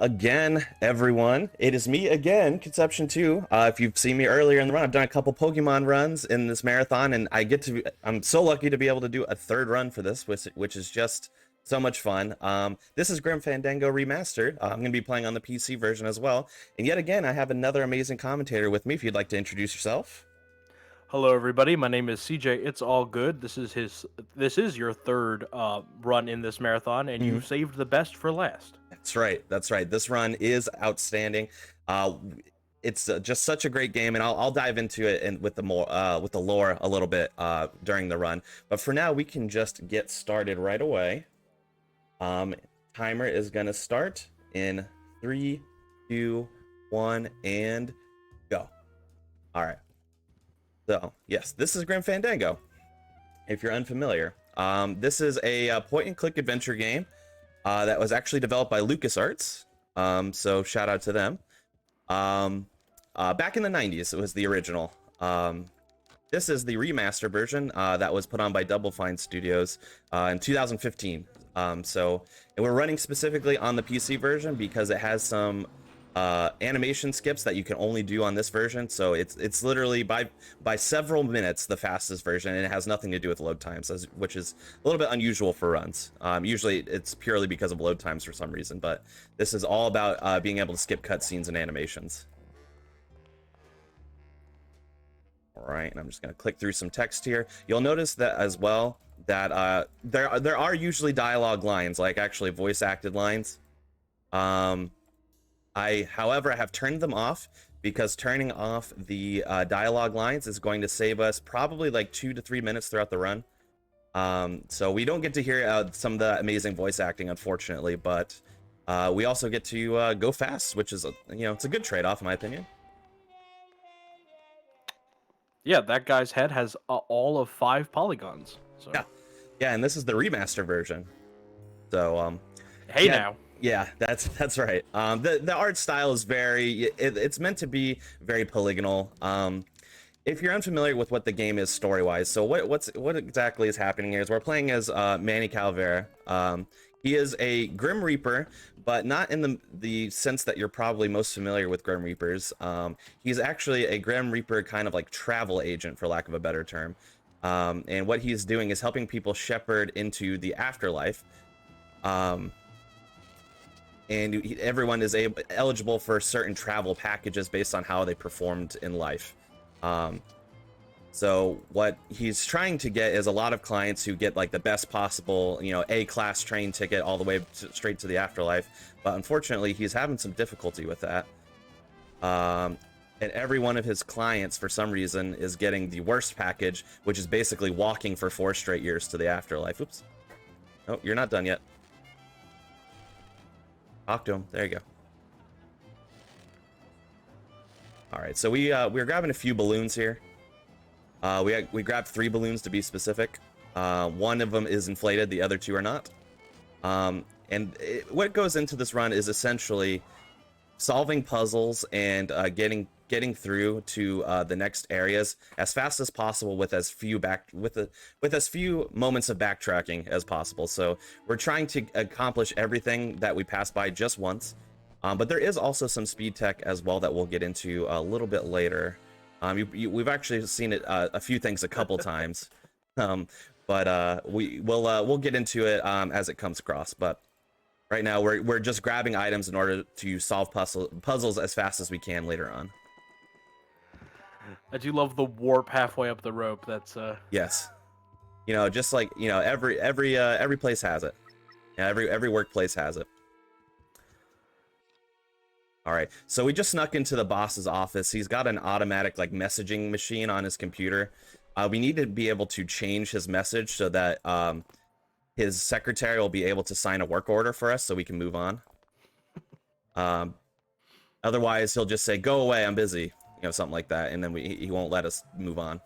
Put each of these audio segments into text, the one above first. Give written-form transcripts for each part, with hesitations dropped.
again, everyone. It is me again, Konception2. If you've seen me earlier in the run, I've done a couple Pokemon runs in this marathon, and I'm so lucky to be able to do a third run for this, which is just so much fun. This is Grim Fandango Remastered. I'm going to be playing on the PC version as well. And yet again, I have another amazing commentator with me. If you'd like to introduce yourself. Hello, everybody. My name is CJ. It's all good. This is your third run in this marathon, and you saved the best for last. That's right. That's right. This run is outstanding. It's just such a great game, and I'll dive into it and with the lore a little bit during the run. But for now, we can just get started right away. Timer is gonna start in 3, 2, 1, and go. All right. So yes, this is Grim Fandango. If you're unfamiliar, this is a point-and-click adventure game that was actually developed by LucasArts. So shout out to them. Back in the 90s, it was the original. This is the remaster version that was put on by Double Fine Studios in 2015. And we're running specifically on the PC version because it has some animation skips that you can only do on this version. So it's literally by several minutes the fastest version, and it has nothing to do with load times, which is a little bit unusual for runs. Usually it's purely because of load times for some reason, but this is all about being able to skip cutscenes and animations. All right, and I'm just going to click through some text here. You'll notice that as well that there are usually dialogue lines, like actually voice acted lines. However, I have turned them off because turning off the dialogue lines is going to save us probably like 2 to 3 minutes throughout the run. So we don't get to hear some of the amazing voice acting, unfortunately, but we also get to go fast, which is, it's a good trade-off in my opinion. Yeah, that guy's head has all of 5 polygons. So. Yeah, and this is the remaster version. So, hey yeah. now. Yeah, that's right. The art style is it's meant to be very polygonal. If you're unfamiliar with what the game is story-wise, so what exactly is happening here is we're playing as Manny Calavera. He is a Grim Reaper, but not in the sense that you're probably most familiar with Grim Reapers. He's actually a Grim Reaper kind of like travel agent, for lack of a better term. And what he's doing is helping people shepherd into the afterlife. And everyone is eligible for certain travel packages based on how they performed in life. So what he's trying to get is a lot of clients who get like the best possible, A-class train ticket all the way straight to the afterlife. But unfortunately, he's having some difficulty with that. And every one of his clients, for some reason, is getting the worst package, which is basically walking for 4 straight years to the afterlife. Oops. Oh, you're not done yet. Talk to him. There you go. All right, so we're grabbing a few balloons here. We grabbed 3 balloons to be specific. One of them is inflated, the other 2 are not. What goes into this run is essentially solving puzzles and getting through to the next areas as fast as possible with as few moments of backtracking as possible. So we're trying to accomplish everything that we pass by just once, but there is also some speed tech as well that we'll get into a little bit later. We've actually seen it a few things a couple times, but we'll get into it as it comes across. But right now we're just grabbing items in order to solve puzzles as fast as we can later on. I do love the warp halfway up the rope. That's yes, just like every place has it. Yeah, every workplace has it. All right, so we just snuck into the boss's office. He's got an automatic like messaging machine on his computer. We need to be able to change his message so that his secretary will be able to sign a work order for us so we can move on. Otherwise, he'll just say, "Go away, I'm busy." Something like that, and then he won't let us move on.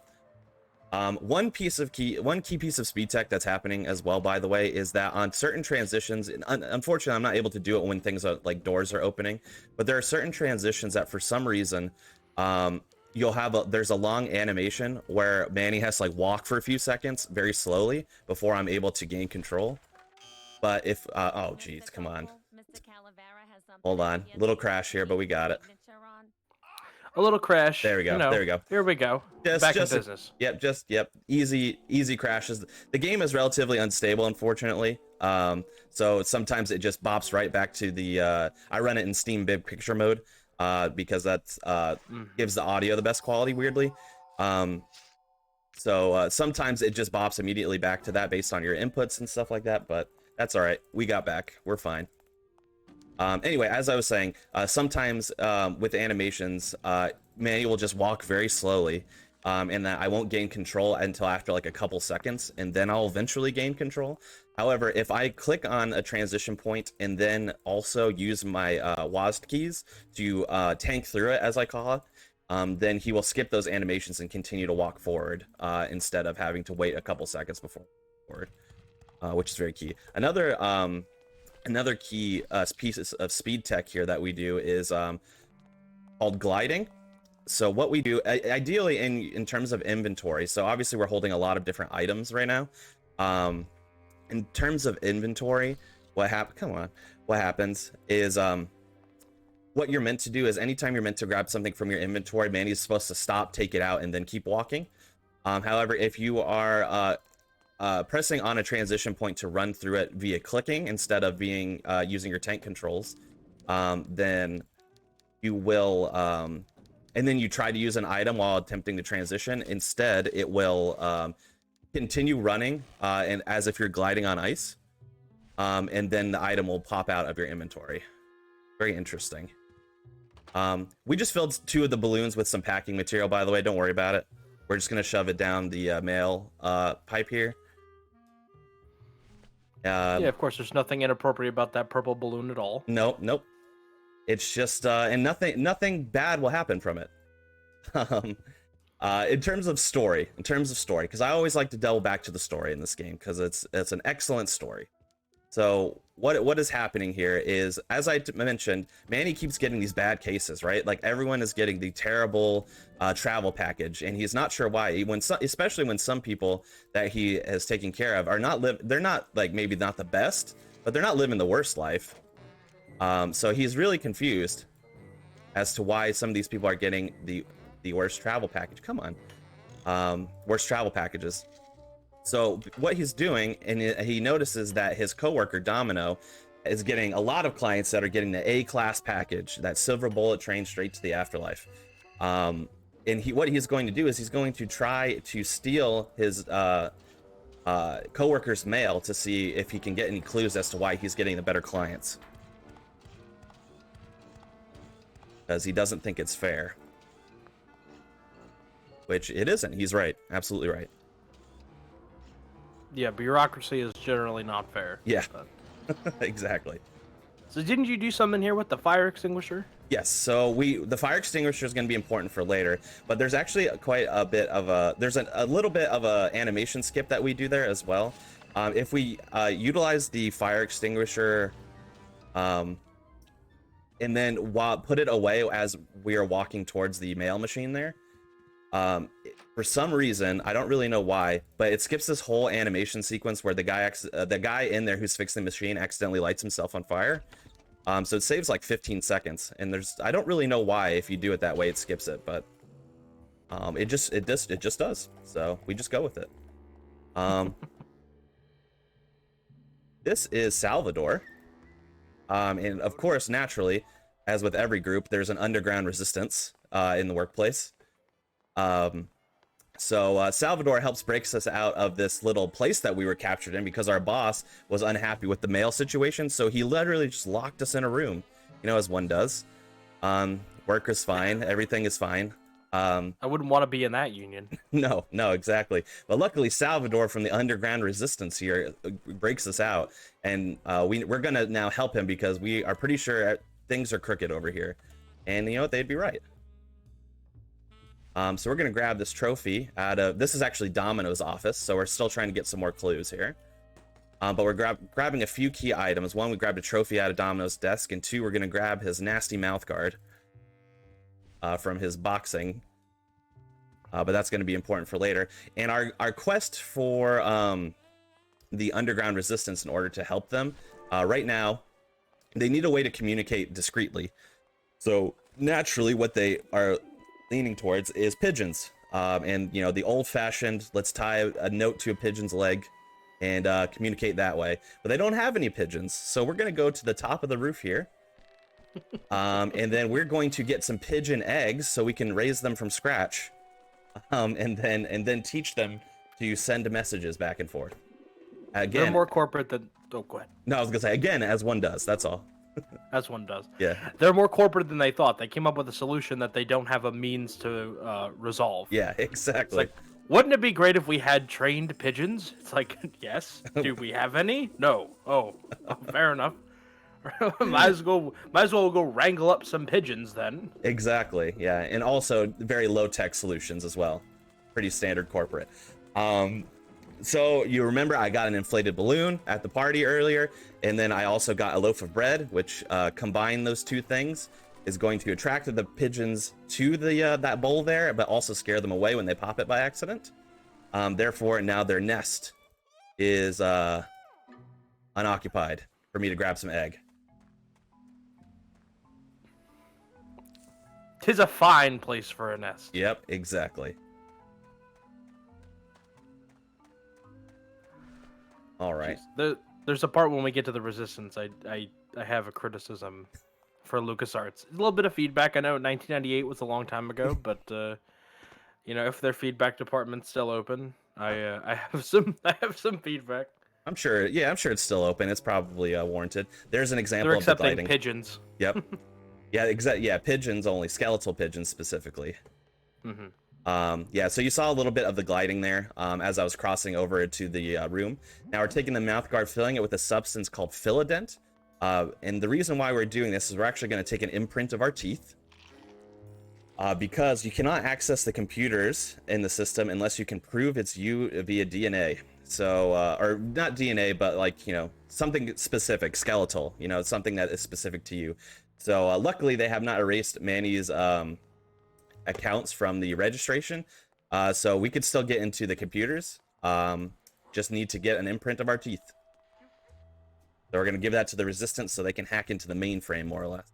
One key piece of speed tech that's happening as well, by the way, is that on certain transitions, and unfortunately, I'm not able to do it when things are like doors are opening, but there are certain transitions that for some reason, there's a long animation where Manny has to like walk for a few seconds very slowly before I'm able to gain control. But if oh geez, come on. Mr. Calavera has Hold on, little crash here, but we got it. A little crash. There we go. There we go. Here we go. Back in business. Yep. Easy crashes. The game is relatively unstable, unfortunately. So sometimes it just bops right back to the. I run it in Steam Big Picture mode, because that's gives the audio the best quality. Weirdly, so sometimes it just bops immediately back to that based on your inputs and stuff like that. But that's all right. We got back. We're fine. Anyway, as I was saying, sometimes with animations, Manny will just walk very slowly, and that I won't gain control until after like a couple seconds, and then I'll eventually gain control. However, if I click on a transition point and then also use my WASD keys to tank through it, as I call it, then he will skip those animations and continue to walk forward instead of having to wait a couple seconds before forward, which is very key. Another key piece of speed tech here that we do is called gliding. So what we do, ideally in terms of inventory, so obviously we're holding a lot of different items right now. In terms of inventory, what happens is what you're meant to do is anytime you're meant to grab something from your inventory, Manny's supposed to stop, take it out, and then keep walking. However, if you are pressing on a transition point to run through it via clicking instead of being using your tank controls, then you will and then you try to use an item while attempting to transition. Instead, it will continue running and as if you're gliding on ice, and then the item will pop out of your inventory. Very interesting. We just filled 2 of the balloons with some packing material, by the way. Don't worry about it. We're just gonna shove it down the mail pipe here. Yeah, of course, there's nothing inappropriate about that purple balloon at all. Nope. It's just and nothing bad will happen from it. In terms of story, because I always like to delve back to the story in this game because it's an excellent story. So what is happening here is, as I mentioned, Manny keeps getting these bad cases, right? Like everyone is getting the terrible travel package, and he's not sure why. Especially when some people that he has taken care of are they're not like maybe not the best, but they're not living the worst life. So he's really confused as to why some of these people are getting the worst travel package. Come on, worst travel packages. So what he's doing, and he notices that his coworker Domino is getting a lot of clients that are getting the A-class package, that silver bullet train straight to the afterlife. And what he's going to do is he's going to try to steal his coworker's mail to see if he can get any clues as to why he's getting the better clients. Because he doesn't think it's fair. Which it isn't. He's right. Absolutely right. Yeah, bureaucracy is generally not fair. Yeah, exactly. So didn't you do something here with the fire extinguisher? Yes, so the fire extinguisher is going to be important for later, but there's actually quite a bit of a little bit of a animation skip that we do there as well. If we utilize the fire extinguisher and then put it away as we are walking towards the mail machine there, for some reason, I don't really know why, but it skips this whole animation sequence where the guy in there who's fixing the machine accidentally lights himself on fire. So it saves like 15 seconds, and I don't really know why. If you do it that way, it skips it, but it just does. So we just go with it. This is Salvador, and of course, naturally, as with every group, there's an underground resistance in the workplace. So Salvador helps breaks us out of this little place that we were captured in because our boss was unhappy with the mail situation. So he literally just locked us in a room, as one does. Work is fine. Everything is fine. I wouldn't want to be in that union. No, exactly. But luckily, Salvador from the underground resistance here breaks us out. And we're going to now help him because we are pretty sure things are crooked over here. And you know what? They'd be right. So we're going to grab this trophy this is actually Domino's office, so we're still trying to get some more clues here. But we're grabbing a few key items. One, we grabbed a trophy out of Domino's desk, and 2, we're going to grab his nasty mouth guard from his boxing. But that's going to be important for later. And our quest for the underground resistance in order to help them, right now, they need a way to communicate discreetly. So naturally, what they are leaning towards is pigeons. And you know, the old-fashioned, let's tie a note to a pigeon's leg and communicate that way. But they don't have any pigeons, so we're gonna go to the top of the roof here. And then we're going to get some pigeon eggs so we can raise them from scratch. And then teach them to send messages back and forth. Again, They're more corporate than. Oh, go ahead. no, I was gonna say again, as one does. That's all. As one does. Yeah. They're more corporate than they thought. They came up with a solution that they don't have a means to resolve. Yeah, It's exactly. like, wouldn't it be great if we had trained pigeons? It's like, yes. Do we have any? No. Oh, fair enough. might as well go wrangle up some pigeons then. Exactly. Yeah, and also very low tech solutions as well. Pretty standard corporate. So you remember I got an inflated balloon at the party earlier, and then I also got a loaf of bread, which combine those two things is going to attract the pigeons to the that bowl there, but also scare them away when they pop it by accident. Therefore, now their nest is unoccupied for me to grab some egg. 'Tis a fine place for a nest. Yep, exactly. All right. There's a part when we get to the Resistance. I have a criticism for LucasArts. A little bit of feedback. I know 1998 was a long time ago, but you know, if their feedback department's still open, I have some feedback. I'm sure. Yeah, I'm sure it's still open. It's probably warranted. There's an example They're of the accepting gliding. pigeons. Yep. Yeah, exactly. Yeah, pigeons only, skeletal pigeons specifically. Yeah, so you saw a little bit of the gliding there as I was crossing over to the room. Now we're taking the mouth guard, filling it with a substance called Philodent. And the reason why we're doing this is we're actually going to take an imprint of our teeth. Because you cannot access the computers in the system unless you can prove it's you via DNA. So, or not DNA, but like, you know, something specific, skeletal, you know, something that is specific to you. So luckily they have not erased Manny's accounts from the registration. So we could still get into the computers. Just need to get an imprint of our teeth. So we're going to give that to the Resistance so they can hack into the mainframe more or less.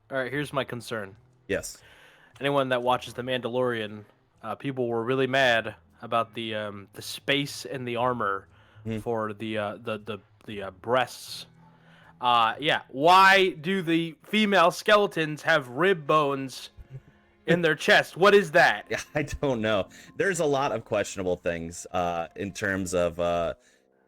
All right, here's my concern. Yes. Anyone that watches The Mandalorian, people were really mad about the space and the armor for the breasts. Yeah, why do the female skeletons have rib bones in their chest? What is that? Yeah, I don't know. There's a lot of questionable things in terms of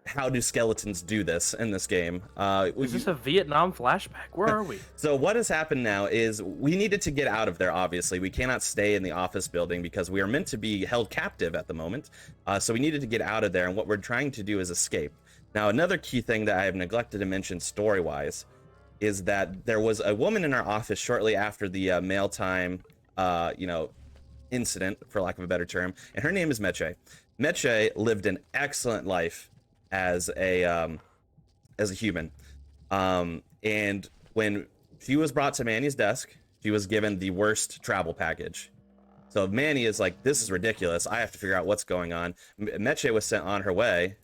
how do skeletons do this in this game. Is this a Vietnam flashback? Where are we? So what has happened now is we needed to get out of there, obviously. We cannot stay in the office building because we are meant to be held captive at the moment. So we needed to get out of there, and what we're trying to do is escape. Now, another key thing that I have neglected to mention story-wise is that there was a woman in our office shortly after the mail time, you know, incident, for lack of a better term, and her name is Meche. Meche lived an excellent life as a human, and when she was brought to Manny's desk, she was given the worst travel package. So Manny is like, this is ridiculous. I have to figure out what's going on. Meche was sent on her way,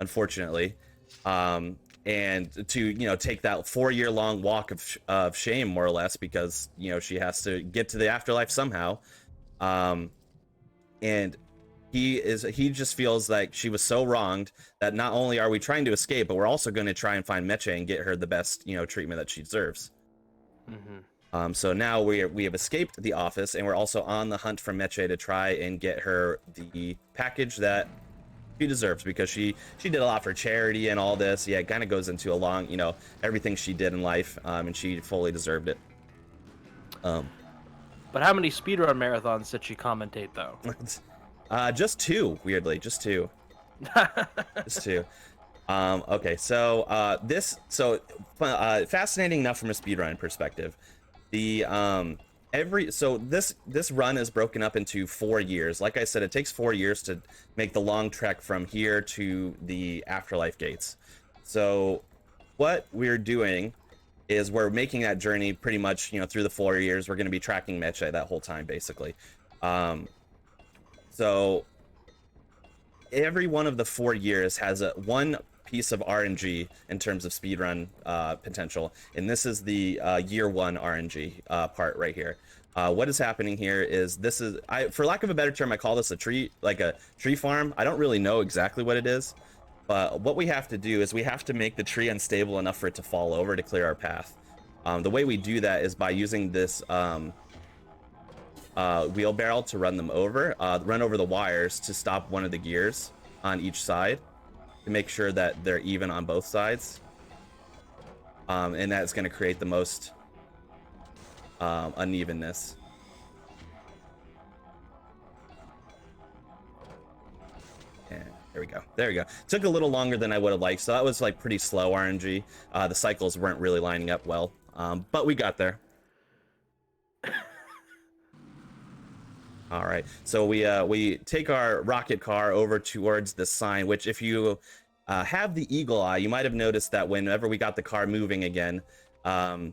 unfortunately, and to, you know, take that 4-year-long walk of shame, more or less, because, you know, she has to get to the afterlife somehow. And he just feels like she was so wronged that not only are we trying to escape, but we're also going to try and find Meche and get her the best, you know, treatment that she deserves. So now we have escaped the office, and we're also on the hunt for Meche to try and get her the package that she deserves, because she did a lot for charity and all this. Yeah, it kind of goes into a long, you know, everything she did in life, and she fully deserved it. But how many speedrun marathons did she commentate, though? Just 2, weirdly, just 2. Just 2. Okay, so fascinating enough from a speedrun perspective. The this run is broken up into 4 years. Like I said, it takes 4 years to make the long trek from here to the afterlife gates. So what we're doing is we're making that journey pretty much, you know, through the 4 years. We're going to be tracking Meche that whole time, basically. So every one of the 4 years has one piece of RNG in terms of speedrun potential, and this is the year one RNG part right here. What is happening here is for lack of a better term, I call this a tree farm. I don't really know exactly what it is, but what we have to do is we have to make the tree unstable enough for it to fall over to clear our path. The way we do that is by using this wheelbarrow to run over the wires to stop one of the gears on each side to make sure that they're even on both sides. And that's going to create the most unevenness. And there we go. Took a little longer than I would have liked, so that was like pretty slow RNG. The cycles weren't really lining up well, but we got there. All right, so we take our rocket car over towards the sign, which if you have the eagle eye, you might have noticed that whenever we got the car moving again, our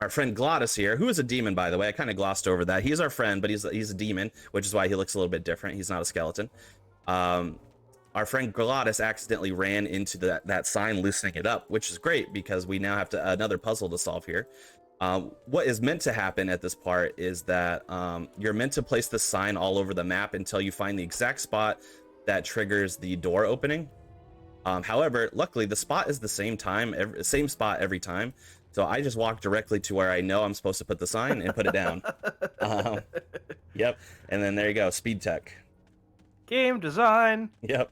friend Glottis here, who is a demon, by the way, I kind of glossed over that. He's our friend, but he's a demon, which is why he looks a little bit different. He's not a skeleton. Our friend Glottis accidentally ran into that sign, loosening it up, which is great because we now have another puzzle to solve here. What is meant to happen at this part is that you're meant to place the sign all over the map until you find the exact spot that triggers the door opening. However, luckily the spot is the same spot every time. So I just walk directly to where I know I'm supposed to put the sign and put it down. Yep. And then there you go. Speed tech. Game design. Yep.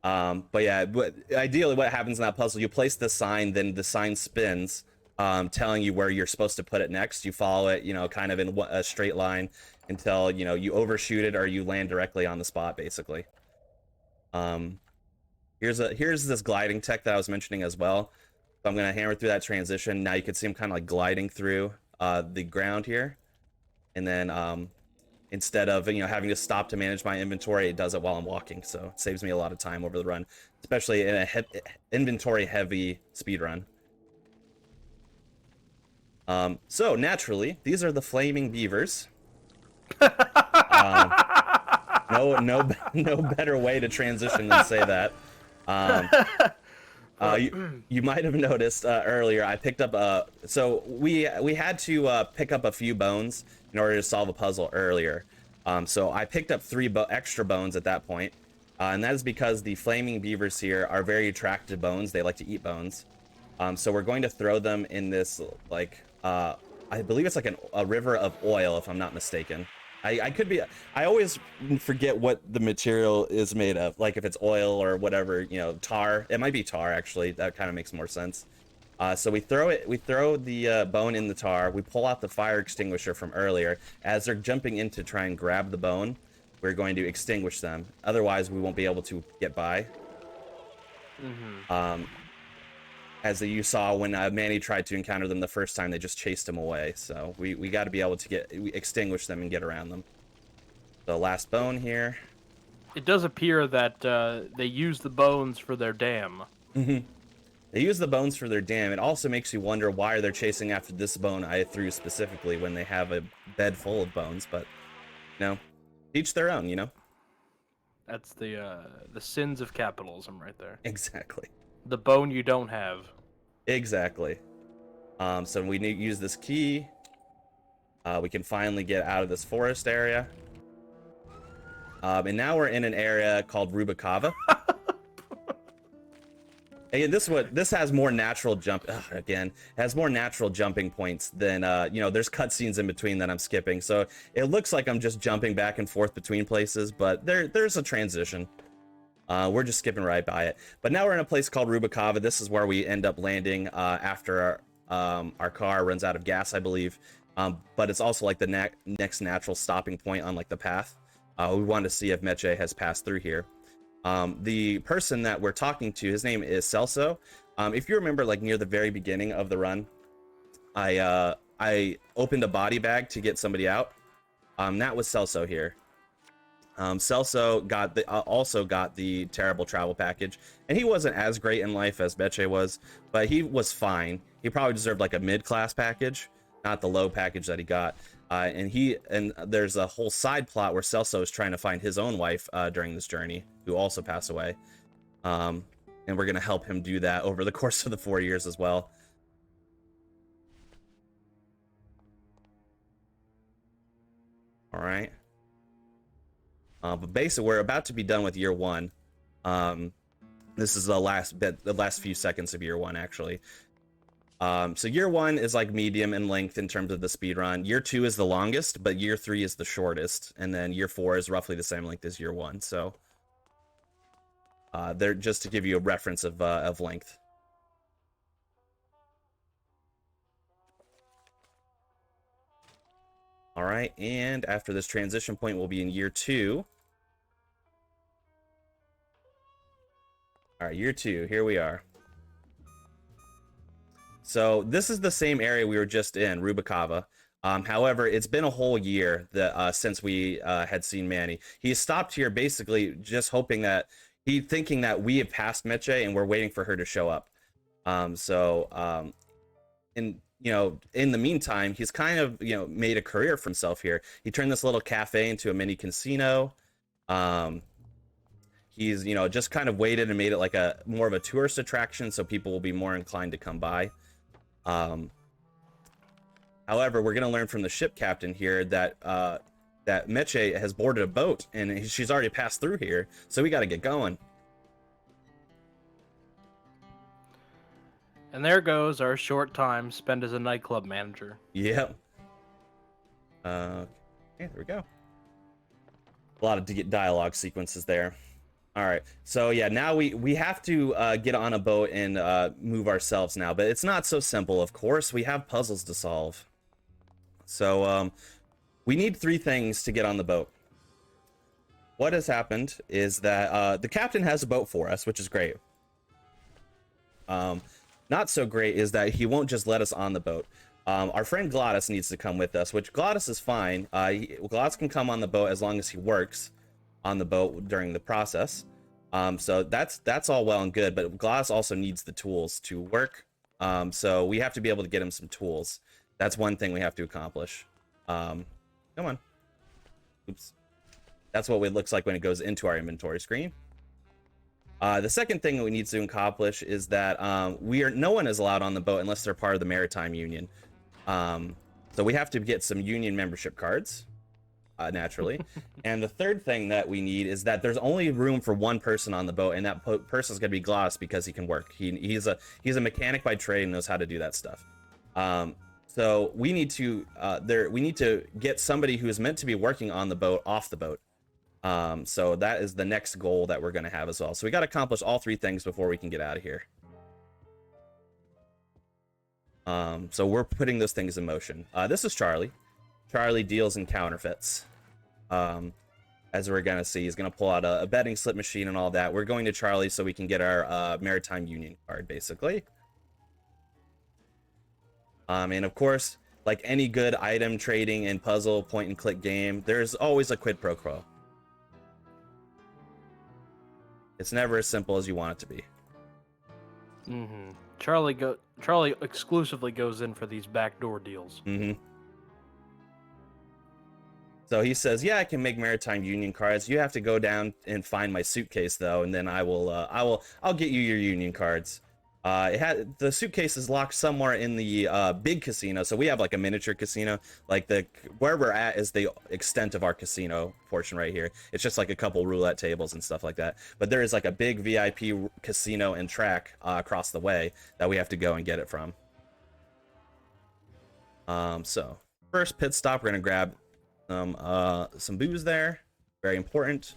But yeah, ideally what happens in that puzzle, you place the sign, then the sign spins, telling you where you're supposed to put it next. You follow it, kind of in a straight line until, you overshoot it or you land directly on the spot, basically. Here's this gliding tech that I was mentioning as well. So I'm going to hammer through that transition. Now you can see I'm kind of like gliding through the ground here. And then instead of, having to stop to manage my inventory, it does it while I'm walking. So it saves me a lot of time over the run, especially in a inventory heavy speed run. So naturally, these are the flaming beavers. No better way to transition than say that. You might have noticed earlier I picked up so we had to pick up a few bones in order to solve a puzzle earlier. So I picked up 3 extra bones at that point, and that is because the flaming beavers here are very attracted to bones. They like to eat bones. So we're going to throw them in this I believe it's like a river of oil, if I'm not mistaken. I could be. I always forget what the material is made of, like if it's oil or whatever, tar. It might be tar, actually. That kind of makes more sense. So we throw the bone in the tar. We pull out the fire extinguisher from earlier. As they're jumping in to try and grab the bone, we're going to extinguish them. Otherwise, we won't be able to get by. Mm-hmm. As you saw when Manny tried to encounter them the first time, they just chased him away. So we got to be able to extinguish them and get around them. The last bone here. It does appear that they use the bones for their dam. Mm-hmm. They use the bones for their dam. It also makes you wonder why they're chasing after this bone I threw specifically when they have a bed full of bones. But each their own. That's the sins of capitalism right there. Exactly. The bone you don't have. Exactly. So we need to use this key. We can finally get out of this forest area. And now we're in an area called Rubicava. And this has more natural has more natural jumping points than there's cutscenes in between that I'm skipping. So it looks like I'm just jumping back and forth between places, but there's a transition. We're just skipping right by it. But now we're in a place called Rubicava. This is where we end up landing after our car runs out of gas, I believe. But it's also like the next natural stopping point on like the path. We want to see if Meche has passed through here. The person that we're talking to, his name is Celso. If you remember, like near the very beginning of the run, I opened a body bag to get somebody out. That was Celso here. Celso also got the terrible travel package, and he wasn't as great in life as Meche was, but he was fine. He probably deserved like a mid-class package, not the low package that he got. And there's a whole side plot where Celso is trying to find his own wife during this journey, who also passed away. And we're going to help him do that over the course of the 4 years as well. All right. But basically, we're about to be done with year 1. This is the last few seconds of year 1, actually. So year 1 is like medium in length in terms of the speed run. Year 2 is the longest, but year 3 is the shortest, and then year 4 is roughly the same length as year 1. So they're just to give you a reference of length. All right, and after this transition point, we'll be in year 2. All right, year 2, here we are. So this is the same area we were just in, Rubikava. However, it's been a whole year that since we had seen Manny. He stopped here basically just hoping that thinking that we have passed Meche and we're waiting for her to show up. In the meantime, he's kind of made a career for himself here. He turned this little cafe into a mini casino. He's just kind of waited and made it like a more of a tourist attraction, so people will be more inclined to come by. However, we're going to learn from the ship captain here that that Meche has boarded a boat and she's already passed through here, so we got to get going. And there goes our short time spent as a nightclub manager. Yep. Okay, there we go. A lot of dialogue sequences there. All right, so yeah, now we have to get on a boat and move ourselves now, but it's not so simple, of course. We have puzzles to solve. So we need 3 things to get on the boat. What has happened is that the captain has a boat for us, which is great. Not so great is that he won't just let us on the boat. Our friend Glottis needs to come with us, which Glottis is fine. Glottis can come on the boat as long as he works on the boat during the process. So that's all well and good, but Glottis also needs the tools to work. So we have to be able to get him some tools. That's one thing we have to accomplish. Come on. Oops. That's what it looks like when it goes into our inventory screen. The second thing that we need to accomplish is that no one is allowed on the boat unless they're part of the Maritime Union. So we have to get some union membership cards, naturally. And the third thing that we need is that there's only room for one person on the boat, and that person's gonna be Gloss because he can work. He's a mechanic by trade and knows how to do that stuff. So we need to get somebody who is meant to be working on the boat off the boat. So that is the next goal that we're going to have as well. So we got to accomplish all 3 things before we can get out of here. So we're putting those things in motion. This is Charlie. Charlie deals in counterfeits. As we're going to see, he's going to pull out a betting slip machine and all that. We're going to Charlie so we can get our Maritime Union card, basically. And of course, like any good item trading and puzzle point and click game, there's always a quid pro quo. It's never as simple as you want it to be. Mm-hmm. Charlie exclusively goes in for these backdoor deals. Mm-hmm. So he says, "Yeah, I can make Maritime Union cards. You have to go down and find my suitcase, though, and then I'll get you your Union cards." The suitcase is locked somewhere in the big casino, so we have like a miniature casino. Like where we're at is the extent of our casino portion right here. It's just like a couple roulette tables and stuff like that. But there is like a big VIP casino and track across the way that we have to go and get it from. So first pit stop, we're gonna grab some booze there. Very important.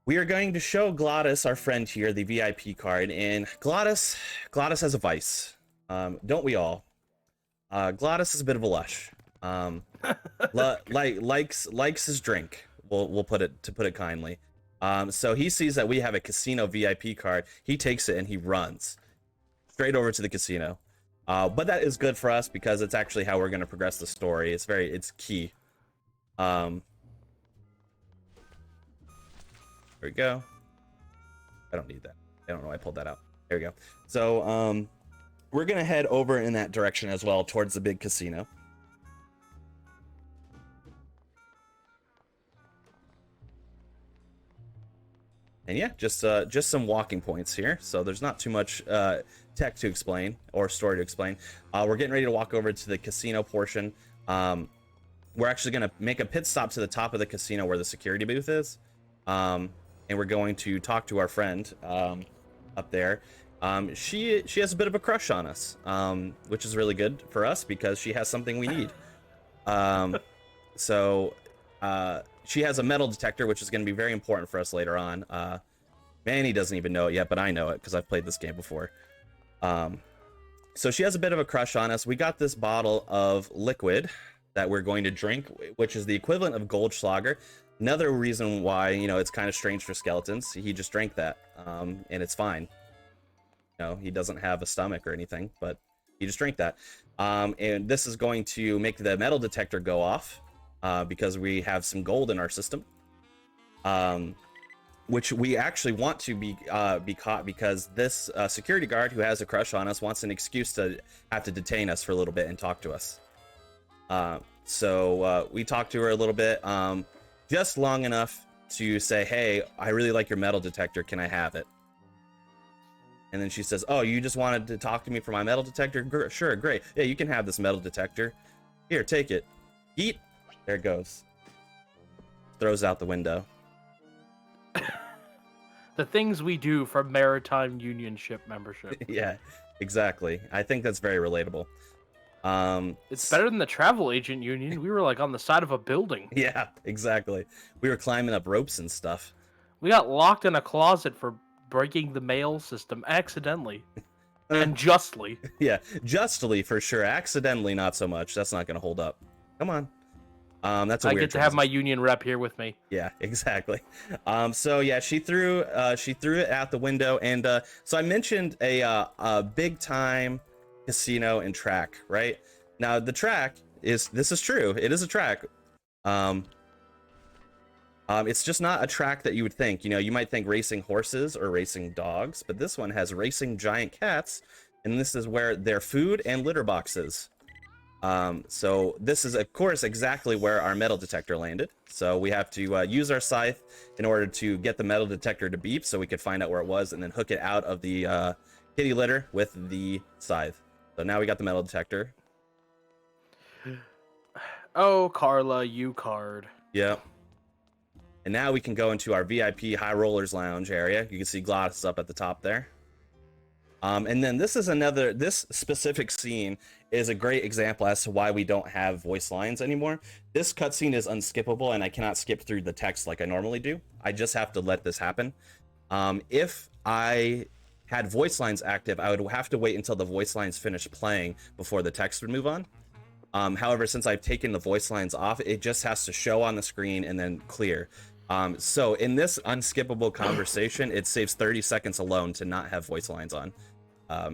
We are going to show Glottis, our friend here, the VIP card, and Glottis has a vice. Don't we all? Glottis is a bit of a lush. Likes his drink. We'll put it kindly. So he sees that we have a casino VIP card. He takes it and he runs straight over to the casino. But that is good for us because it's actually how we're going to progress the story. It's key. There we go. I don't need that. I don't know why I pulled that out. There we go. So we're gonna head over in that direction as well towards the big casino. And yeah, just some walking points here. So there's not too much tech to explain or story to explain. We're getting ready to walk over to the casino portion. We're actually going to make a pit stop to the top of the casino where the security booth is. And we're going to talk to our friend up there. She has a bit of a crush on us, which is really good for us because she has something we need. So she has a metal detector, which is going to be very important for us later on. Manny doesn't even know it yet, but I know it because I've played this game before. So she has a bit of a crush on us. We got this bottle of liquid that we're going to drink, which is the equivalent of Goldschlager. Another reason why, you know, it's kind of strange for skeletons. He just drank that, and it's fine. You know, he doesn't have a stomach or anything, but he just drank that. And this is going to make the metal detector go off because we have some gold in our system, which we actually want to be caught because this security guard who has a crush on us wants an excuse to have to detain us for a little bit and talk to us. So we talked to her a little bit, just long enough to say, hey, I really like your metal detector. Can I have it? And then she says, oh, you just wanted to talk to me for my metal detector? Sure, great. Yeah, you can have this metal detector. Here, take it. Eat. There it goes. Throws out the window. The things we do for maritime union ship membership. Yeah, exactly. I think that's very relatable. It's better than the travel agent union. We were like on the side of a building. Yeah, exactly. We were climbing up ropes and stuff. We got locked in a closet for breaking the mail system accidentally. And justly. Yeah, justly for sure. Accidentally, not so much. That's not going to hold up. Come on. That's a weird I get to have my union rep here with me. Yeah, exactly. So yeah, she threw it out the window, and so I mentioned a big time casino and track, right? Now the track is true. It is a track. It's just not a track that you would think. You know, you might think racing horses or racing dogs, but this one has racing giant cats, and this is where their food and litter boxes. So this is, of course, exactly where our metal detector landed. So we have to use our scythe in order to get the metal detector to beep so we could find out where it was and then hook it out of the kitty litter with the scythe. So now we got the metal detector. Oh, Carla, you card. Yep. And now we can go into our VIP High Rollers Lounge area. You can see Glottis up at the top there. And then this specific scene is a great example as to why we don't have voice lines anymore. This cutscene is unskippable, and I cannot skip through the text like I normally do. I just have to let this happen. If I had voice lines active, I would have to wait until the voice lines finished playing before the text would move on. However, since I've taken the voice lines off, it just has to show on the screen and then clear. So in this unskippable conversation, it saves 30 seconds alone to not have voice lines on.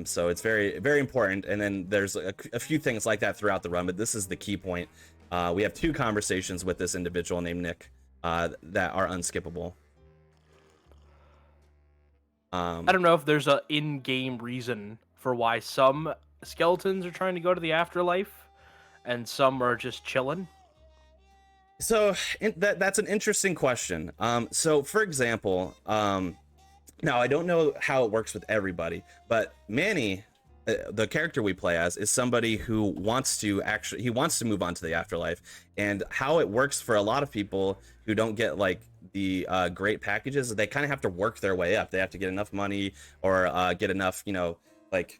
So it's very, very important. And then there's a few things like that throughout the run, but this is the key point. We have 2 conversations with this individual named Nick that are unskippable. I don't know if there's a in-game reason for why some skeletons are trying to go to the afterlife and some are just chilling. So that's an interesting question. So for example, now I don't know how it works with everybody, but Manny, the character we play as, is somebody who wants to move on to the afterlife. And how it works for a lot of people who don't get like the great packages, they kind of have to work their way up. They have to get enough money or get enough, you know, like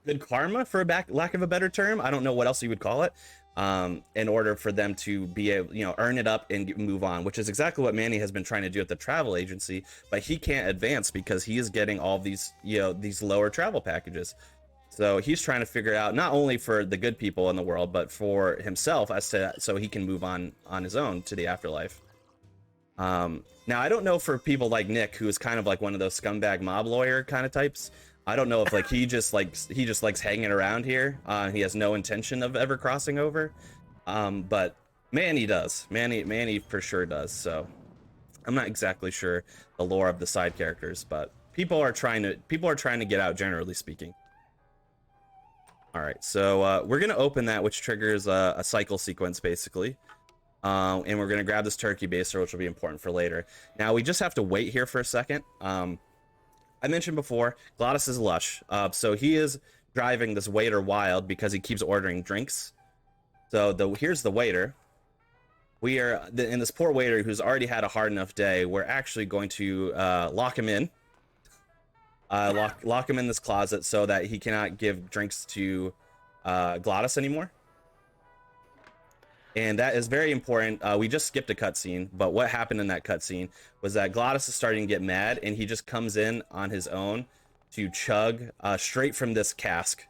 good karma, for lack of a better term. I don't know what else you would call it. In order for them to be able, you know, earn it up and move on, which is exactly what Manny has been trying to do at the travel agency, but he can't advance because he is getting all these, you know, these lower travel packages. So he's trying to figure out, not only for the good people in the world, but for himself so he can move on his own to the afterlife. Now I don't know for people like Nick, who is kind of like one of those scumbag mob lawyer kind of types. I don't know if like he just likes hanging around here. He has no intention of ever crossing over. But Manny does. Manny for sure does. So I'm not exactly sure the lore of the side characters, but people are trying to get out, generally speaking. All right, so we're gonna open that, which triggers a cycle sequence basically. And we're going to grab this turkey baster, which will be important for later. Now, we just have to wait here for a second. I mentioned before, Glottis is lush. So he is driving this waiter wild because he keeps ordering drinks. So here's the waiter. We are in this poor waiter who's already had a hard enough day. We're actually going to lock him in. Lock him in this closet so that he cannot give drinks to Glottis anymore. And that is very important. We just skipped a cutscene, but what happened in that cutscene was that Glottis is starting to get mad, and he just comes in on his own to chug straight from this cask.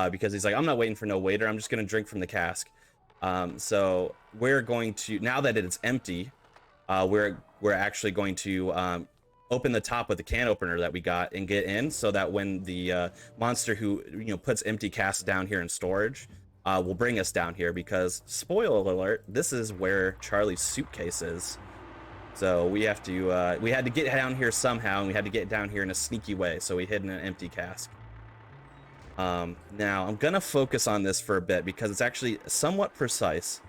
Because he's like, I'm not waiting for no waiter. I'm just going to drink from the cask. So we're going to, now that it's empty, we're actually going to open the top with the can opener that we got and get in, so that when the monster who puts empty casks down here in storage will bring us down here, because spoiler alert, this is where Charlie's suitcase is. So we had to get down here somehow, and we had to get down here in a sneaky way, so we hid in an empty cask. Now I'm gonna focus on this for a bit because it's actually somewhat precise.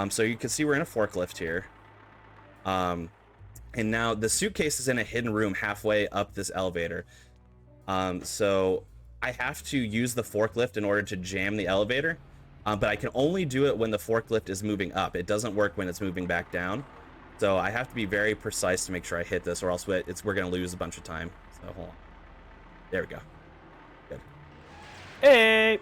So you can see we're in a forklift here. And now the suitcase is in a hidden room halfway up this elevator. So I have to use the forklift in order to jam the elevator. But I can only do it when the forklift is moving up. It doesn't work when it's moving back down. So I have to be very precise to make sure I hit this, or else we're going to lose a bunch of time. So hold on. There we go. Good. Hey!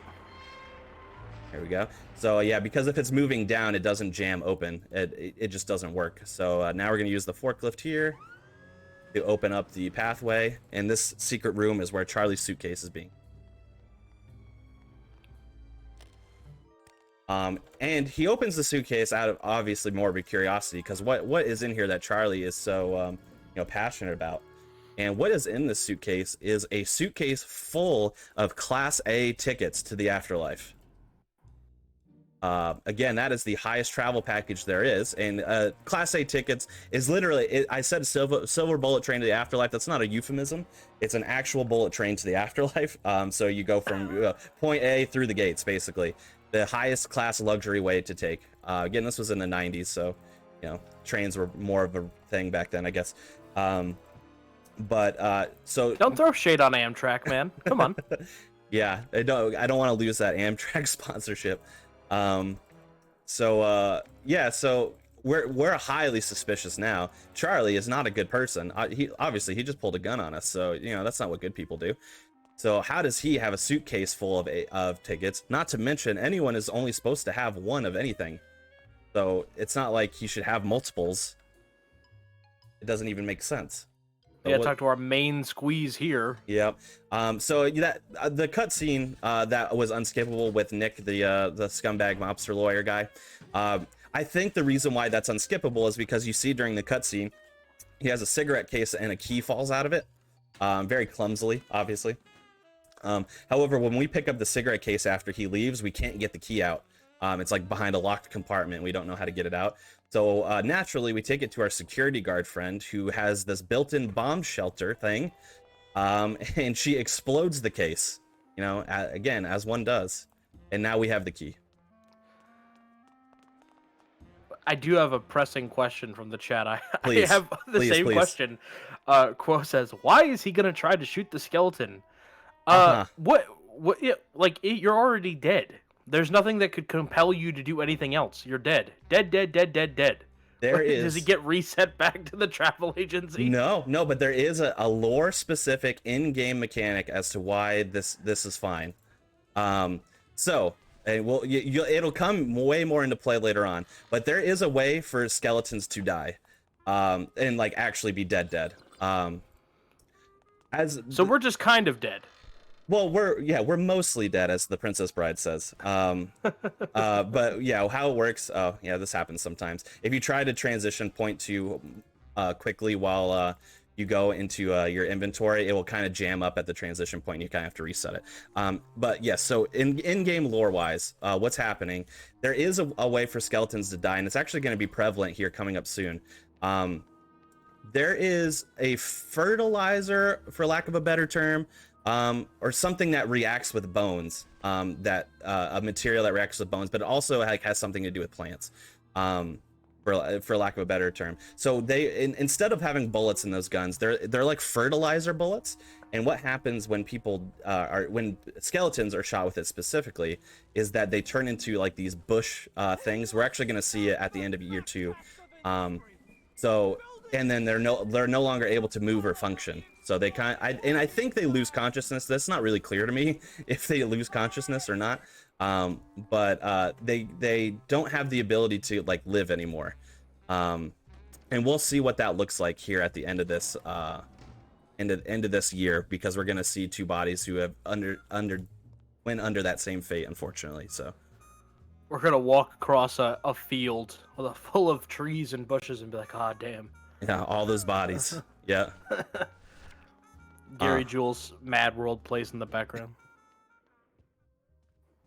There we go. So yeah, because if it's moving down, it doesn't jam open. It just doesn't work. So now we're going to use the forklift here to open up the pathway. And this secret room is where Charlie's suitcase is being. And he opens the suitcase out of obviously morbid curiosity, because what is in here that Charlie is so passionate about. And what is in this suitcase is a suitcase full of Class A tickets to the afterlife. Again, that is the highest travel package there is, and Class A tickets is literally, I said silver bullet train to the afterlife. That's not a euphemism. It's an actual bullet train to the afterlife. So you go from point A through the gates, basically. The highest class luxury way to take. Again, this was in the 90s, so trains were more of a thing back then, I guess. So don't throw shade on Amtrak, man. Come on. Yeah, I don't want to lose that Amtrak sponsorship. So we're highly suspicious now. Charlie is not a good person. He just pulled a gun on us, so that's not what good people do. So how does he have a suitcase full of tickets? Not to mention, anyone is only supposed to have one of anything. So it's not like he should have multiples. It doesn't even make sense. Yeah, talk to our main squeeze here. Yep. So that the cutscene that was unskippable with Nick, the scumbag mobster lawyer guy. I think the reason why that's unskippable is because you see during the cutscene, he has a cigarette case and a key falls out of it, very clumsily, obviously. However, when we pick up the cigarette case after he leaves, we can't get the key out. It's like behind a locked compartment. We don't know how to get it out. So naturally, we take it to our security guard friend, who has this built-in bomb shelter thing, and she explodes the case, again, as one does. And now we have the key. I do have a pressing question from the chat. I have the please, same question. Quo says, why is he going to try to shoot the skeleton? You're already dead. There's nothing that could compel you to do anything else. You're dead. Dead. Does he get reset back to the travel agency? No, but there is a lore specific in-game mechanic as to why this is fine. It'll come way more into play later on, but there is a way for skeletons to die, and like actually be dead. So we're just kind of dead. Well, we're mostly dead, as the Princess Bride says. But yeah, how it works. Oh yeah, this happens sometimes. If you try to transition point to quickly while you go into your inventory, it will kind of jam up at the transition point. And you kind of have to reset it. But yes, so in-game lore-wise, what's happening? There is a way for skeletons to die, and it's actually going to be prevalent here coming up soon. There is a fertilizer, for lack of a better term, or something that reacts with bones, a material that reacts with bones, but it also has something to do with plants. For lack of a better term. So instead of having bullets in those guns, they're like fertilizer bullets. And what happens when when skeletons are shot with it specifically is that they turn into like these bush things. We're actually going to see it at the end of year 2. So and then they're no longer able to move or function. So they I think they lose consciousness. That's not really clear to me if they lose consciousness or not. But they don't have the ability to like live anymore. And we'll see what that looks like here at the end of this end of this year, because we're gonna see 2 bodies who have went under that same fate, unfortunately. So we're gonna walk across a field full of trees and bushes and be like, ah, damn. yeah, all those bodies. Yeah. Gary Jules' Mad World plays in the background.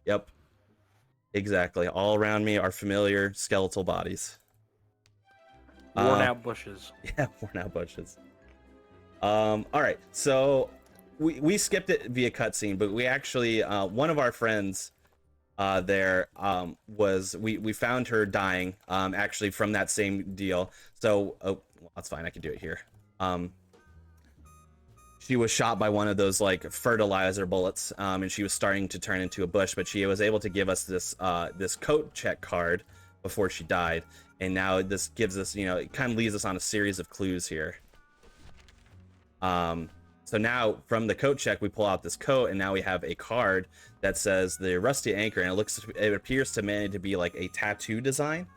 Yep. Exactly. All around me are familiar skeletal bodies. Worn out bushes. Yeah, worn out bushes. All right. So we skipped it via cutscene, but we actually one of our friends there we found her dying actually from that same deal. So well, that's fine. I can do it here. She was shot by one of those like fertilizer bullets, and she was starting to turn into a bush, but she was able to give us this this coat check card before she died. And now this gives us, you know, it kind of leads us on a series of clues here. So now from the coat check, we pull out this coat, and now we have a card that says the rusty anchor, and it appears to me to be like a tattoo design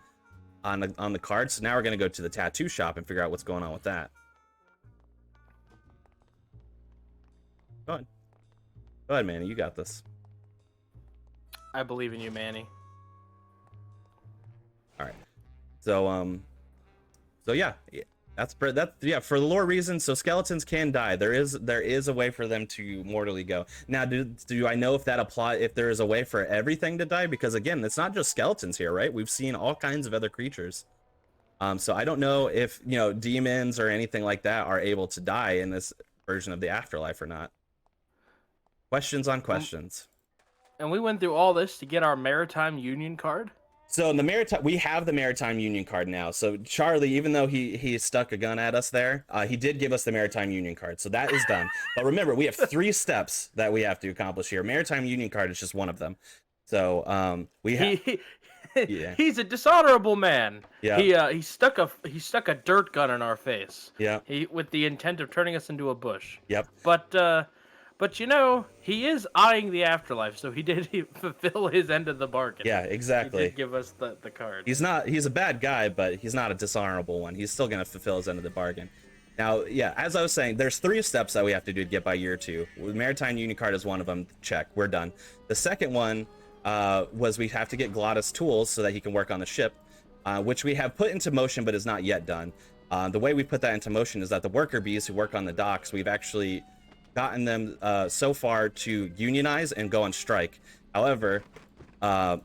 on the card. So now we're gonna go to the tattoo shop and figure out what's going on with that. Go ahead, Manny. You got this. I believe in you, Manny. All right. So so yeah, that's yeah, for the lore reasons. So skeletons can die. There is a way for them to mortally go. Now, do I know if there is a way for everything to die? Because again, it's not just skeletons here, right? We've seen all kinds of other creatures. So I don't know if, you know, demons or anything like that are able to die in this version of the afterlife or not. Questions on questions. And we went through all this to get our Maritime Union card? So in we have the Maritime Union card now. So Charlie, even though he stuck a gun at us there, he did give us the Maritime Union card. So that is done. But remember, we have 3 steps that we have to accomplish here. Maritime Union card is just one of them. So we have. Yeah. He's a dishonorable man. Yeah. He stuck a dirt gun in our face. Yeah. With the intent of turning us into a bush. Yep. But you know, he is eyeing the afterlife, so he did fulfill his end of the bargain. Yeah, exactly. He did give us the card. He's a bad guy, but he's not a dishonorable one. He's still gonna fulfill his end of the bargain. Now, yeah, as I was saying, there's 3 steps that we have to do to get by year 2. Maritime Union card is one of them. Check, we're done. The second one was we have to get Glottis tools so that he can work on the ship, which we have put into motion but is not yet done. The way we put that into motion is that the worker bees who work on the docks, we've actually gotten them so far to unionize and go on strike. However,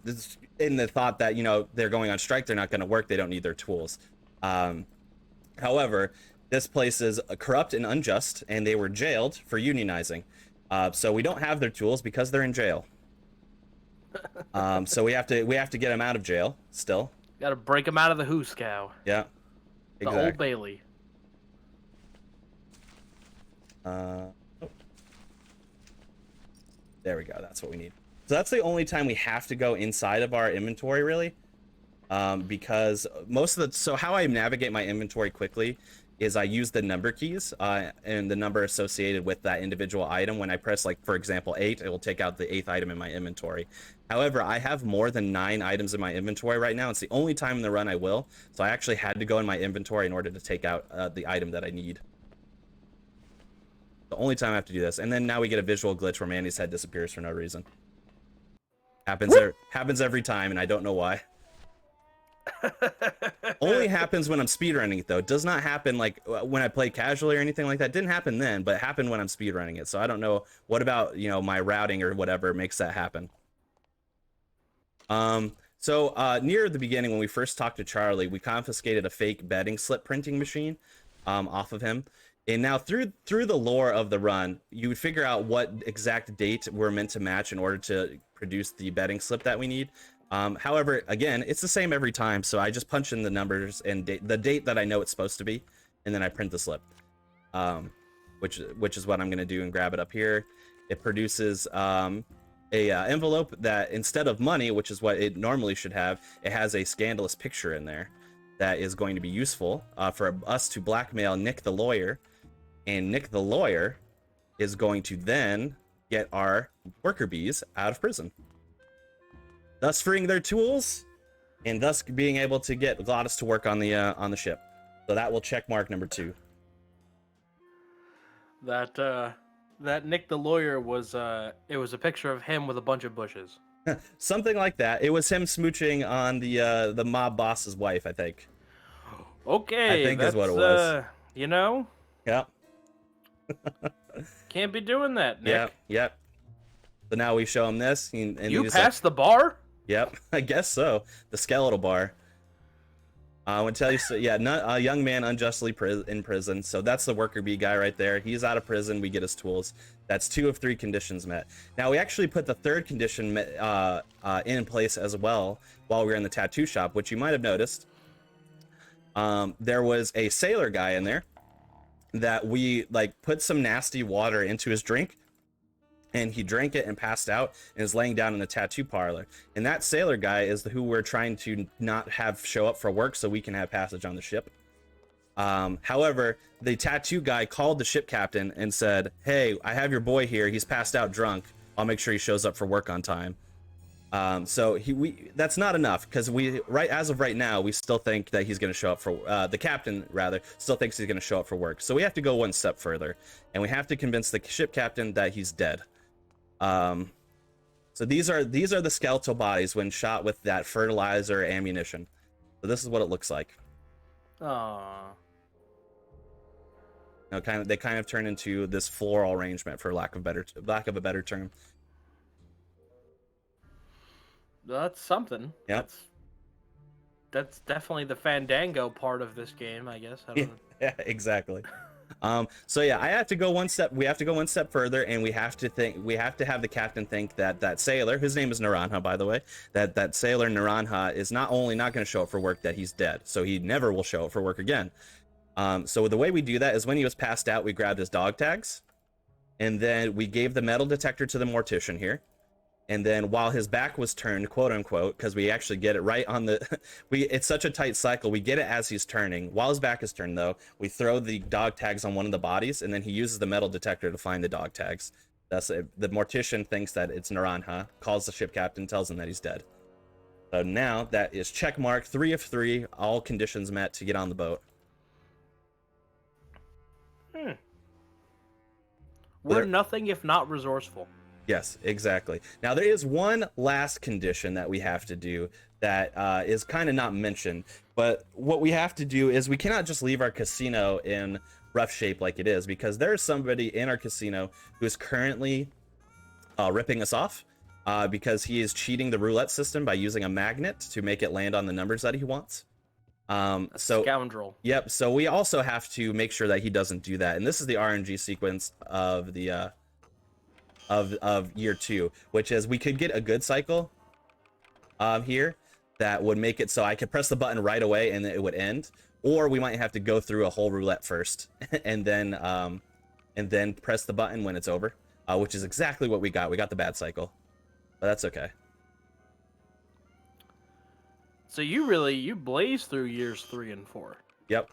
this in the thought that, you know, they're going on strike, they're not going to work, they don't need their tools. However, this place is corrupt and unjust, and they were jailed for unionizing. So we don't have their tools because they're in jail. So we have to get them out of jail still. Got to break them out of the hoosecow. Yeah. Exactly. The Old Bailey. There we go. That's what we need. So that's the only time we have to go inside of our inventory, really, because most of so how I navigate my inventory quickly is I use the number keys and the number associated with that individual item. When I press, like, for example, 8, it will take out the 8th item in my inventory. However, I have more than 9 items in my inventory right now. It's the only time in the run I will. So I actually had to go in my inventory in order to take out the item that I need. The only time I have to do this. And then now we get a visual glitch where Mandy's head disappears for no reason. Happens every time, and I don't know why. Only happens when I'm speedrunning it, though. It does not happen like when I play casually or anything like that. It didn't happen then, but it happened when I'm speedrunning it. So I don't know what about, you know, my routing or whatever makes that happen. So near the beginning, when we first talked to Charlie, we confiscated a fake betting slip printing machine off of him. And now through the lore of the run, you would figure out what exact date we're meant to match in order to produce the betting slip that we need. However, again, it's the same every time, so I just punch in the numbers and the date that I know it's supposed to be, and then I print the slip, which is what I'm going to do and grab it up here. It produces a envelope that instead of money, which is what it normally should have, it has a scandalous picture in there that is going to be useful for us to blackmail Nick the lawyer, and Nick the lawyer is going to then get our worker bees out of prison, thus freeing their tools and thus being able to get Glottis to work on the ship. So that will check mark number 2. That Nick the lawyer was it was a picture of him with a bunch of bushes. Something like that. It was him smooching on the mob boss's wife, I think. Okay, I think is what it was. You know? Yep. Can't be doing that, Nick. Yep. So now we show him this. And you passed the bar? Yep, I guess so. The skeletal bar. I would tell you, so, yeah, a young man unjustly in prison. So that's the worker bee guy right there. He's out of prison. We get his tools. That's 2 of 3 conditions met. Now we actually put the 3rd condition in place as well while we were in the tattoo shop, which you might have noticed. There was a sailor guy in there that we put some nasty water into his drink, and he drank it and passed out and is laying down in the tattoo parlor. And that sailor guy is who we're trying to not have show up for work so we can have passage on the ship. However, the tattoo guy called the ship captain and said, "Hey, I have your boy here. He's passed out drunk. I'll make sure he shows up for work on time." So that's not enough, because as of right now, we still think that he's going to show up for the captain rather still thinks he's going to show up for work. So we have to go one step further, and we have to convince the ship captain that he's dead. So these are the skeletal bodies when shot with that fertilizer ammunition. So this is what it looks like. Aww. Now, they kind of turn into this floral arrangement, for lack of a better term. That's something. Yep. That's definitely the Fandango part of this game, I guess. I don't know. Yeah, exactly. So yeah, we have to go one step further, and we have to have the captain think that sailor, his name is Naranja, by the way, that sailor Naranja is not only not going to show up for work, that he's dead, so he never will show up for work again. So the way we do that is when he was passed out, we grabbed his dog tags, and then we gave the metal detector to the mortician here. And then while his back was turned, quote unquote, because we actually get it right on the, it's such a tight cycle. We get it as he's turning. While his back is turned, though, we throw the dog tags on one of the bodies, and then he uses the metal detector to find the dog tags. Thus, the mortician thinks that it's Naranja, calls the ship captain, tells him that he's dead. So now that is check mark 3 of 3, all conditions met to get on the boat. We're nothing if not resourceful. Yes, exactly. Now, there is one last condition that we have to do that is kind of not mentioned, but what we have to do is we cannot just leave our casino in rough shape like it is, because there's somebody in our casino who is currently ripping us off because he is cheating the roulette system by using a magnet to make it land on the numbers that he wants. Scoundrel. Yep, so we also have to make sure that he doesn't do that, and this is the RNG sequence of the of year 2, which is we could get a good cycle here that would make it so I could press the button right away and it would end, or we might have to go through a whole roulette first and then press the button when it's over, which is exactly what we got. We got the bad cycle, but that's okay. So you blaze through years 3 and 4. Yep.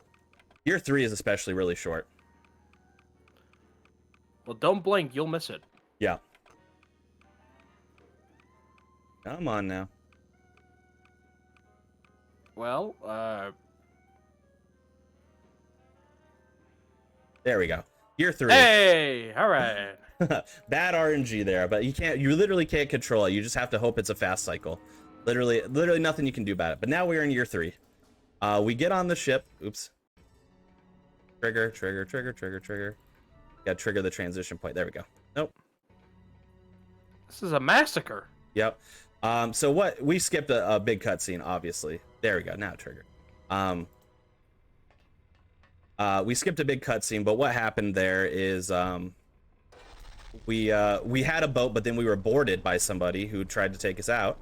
Year 3 is especially really short. Well, don't blink, you'll miss it. Yeah. Come on now. Well, there we go. Year 3. Hey, all right. Bad RNG there, but you literally can't control it. You just have to hope it's a fast cycle. Literally nothing you can do about it. But now we're in year 3. We get on the ship. Oops. Trigger. Gotta trigger the transition point. There we go. Nope. This is a massacre. Yep. So what we skipped a big cutscene, obviously. There we go. Now trigger. We skipped a big cutscene, but what happened there is we had a boat, but then we were boarded by somebody who tried to take us out.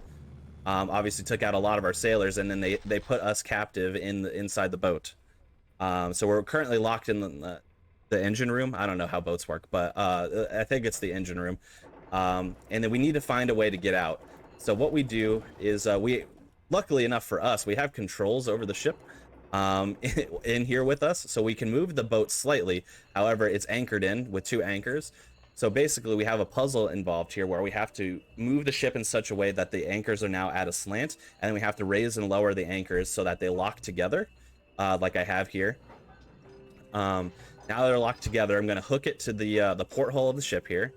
obviously took out a lot of our sailors, and then they put us captive inside the boat. So we're currently locked in the engine room. I don't know how boats work, but I think it's the engine room. And then we need to find a way to get out. So what we do is luckily enough for us, we have controls over the ship in here with us, so we can move the boat slightly. However, it's anchored in with 2 anchors. So basically, we have a puzzle involved here where we have to move the ship in such a way that the anchors are now at a slant, and then we have to raise and lower the anchors so that they lock together, like I have here. Now they're locked together, I'm going to hook it to the porthole of the ship here.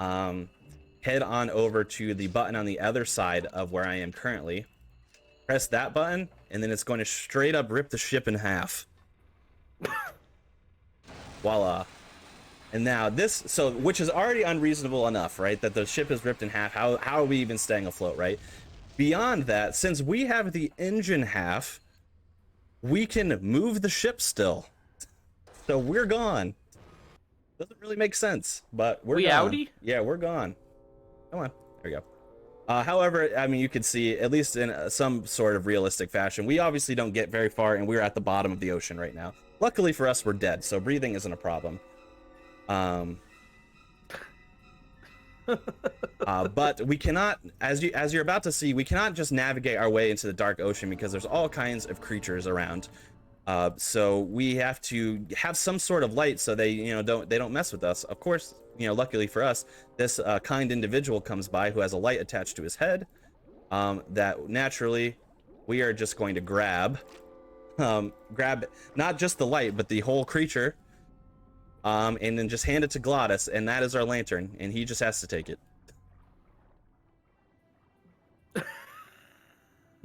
Head on over to the button on the other side of where I am currently. Press that button, and then it's going to straight up rip the ship in half. Voila. And now this, so, which is already unreasonable enough, right? That the ship is ripped in half. How are we even staying afloat, right? Beyond that, since we have the engine half, we can move the ship still. So we're gone. Doesn't really make sense, but we're gone. Outie? Yeah, we're gone. Come on. There we go. However, I mean, you can see, at least in some sort of realistic fashion, we obviously don't get very far, and we're at the bottom of the ocean right now. Luckily for us, we're dead, so breathing isn't a problem. But we cannot, as you're about to see, we cannot just navigate our way into the dark ocean because there's all kinds of creatures around. So we have to have some sort of light so they don't mess with us. Of course, luckily for us, this kind individual comes by who has a light attached to his head, that naturally we are just going to grab not just the light but the whole creature, and then just hand it to Glottis, and that is our lantern, and he just has to take it.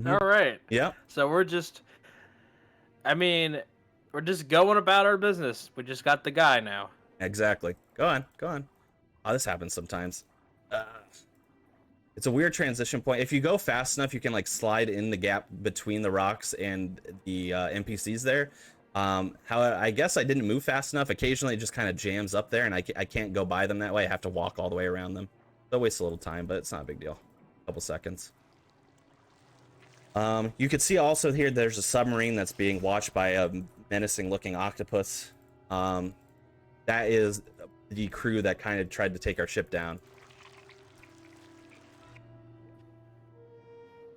All right. Yep. So we're just going about our business. We just got the guy now. Exactly. Go on. Oh, this happens sometimes. It's a weird transition point. If you go fast enough, you can like slide in the gap between the rocks and the NPCs there. However, I guess I didn't move fast enough. Occasionally it just kind of jams up there, and I can't go by them that way. I have to walk all the way around them. They'll waste a little time, but it's not a big deal. A couple seconds. You can see also here there's a submarine that's being watched by a menacing looking octopus. That is the crew that kind of tried to take our ship down.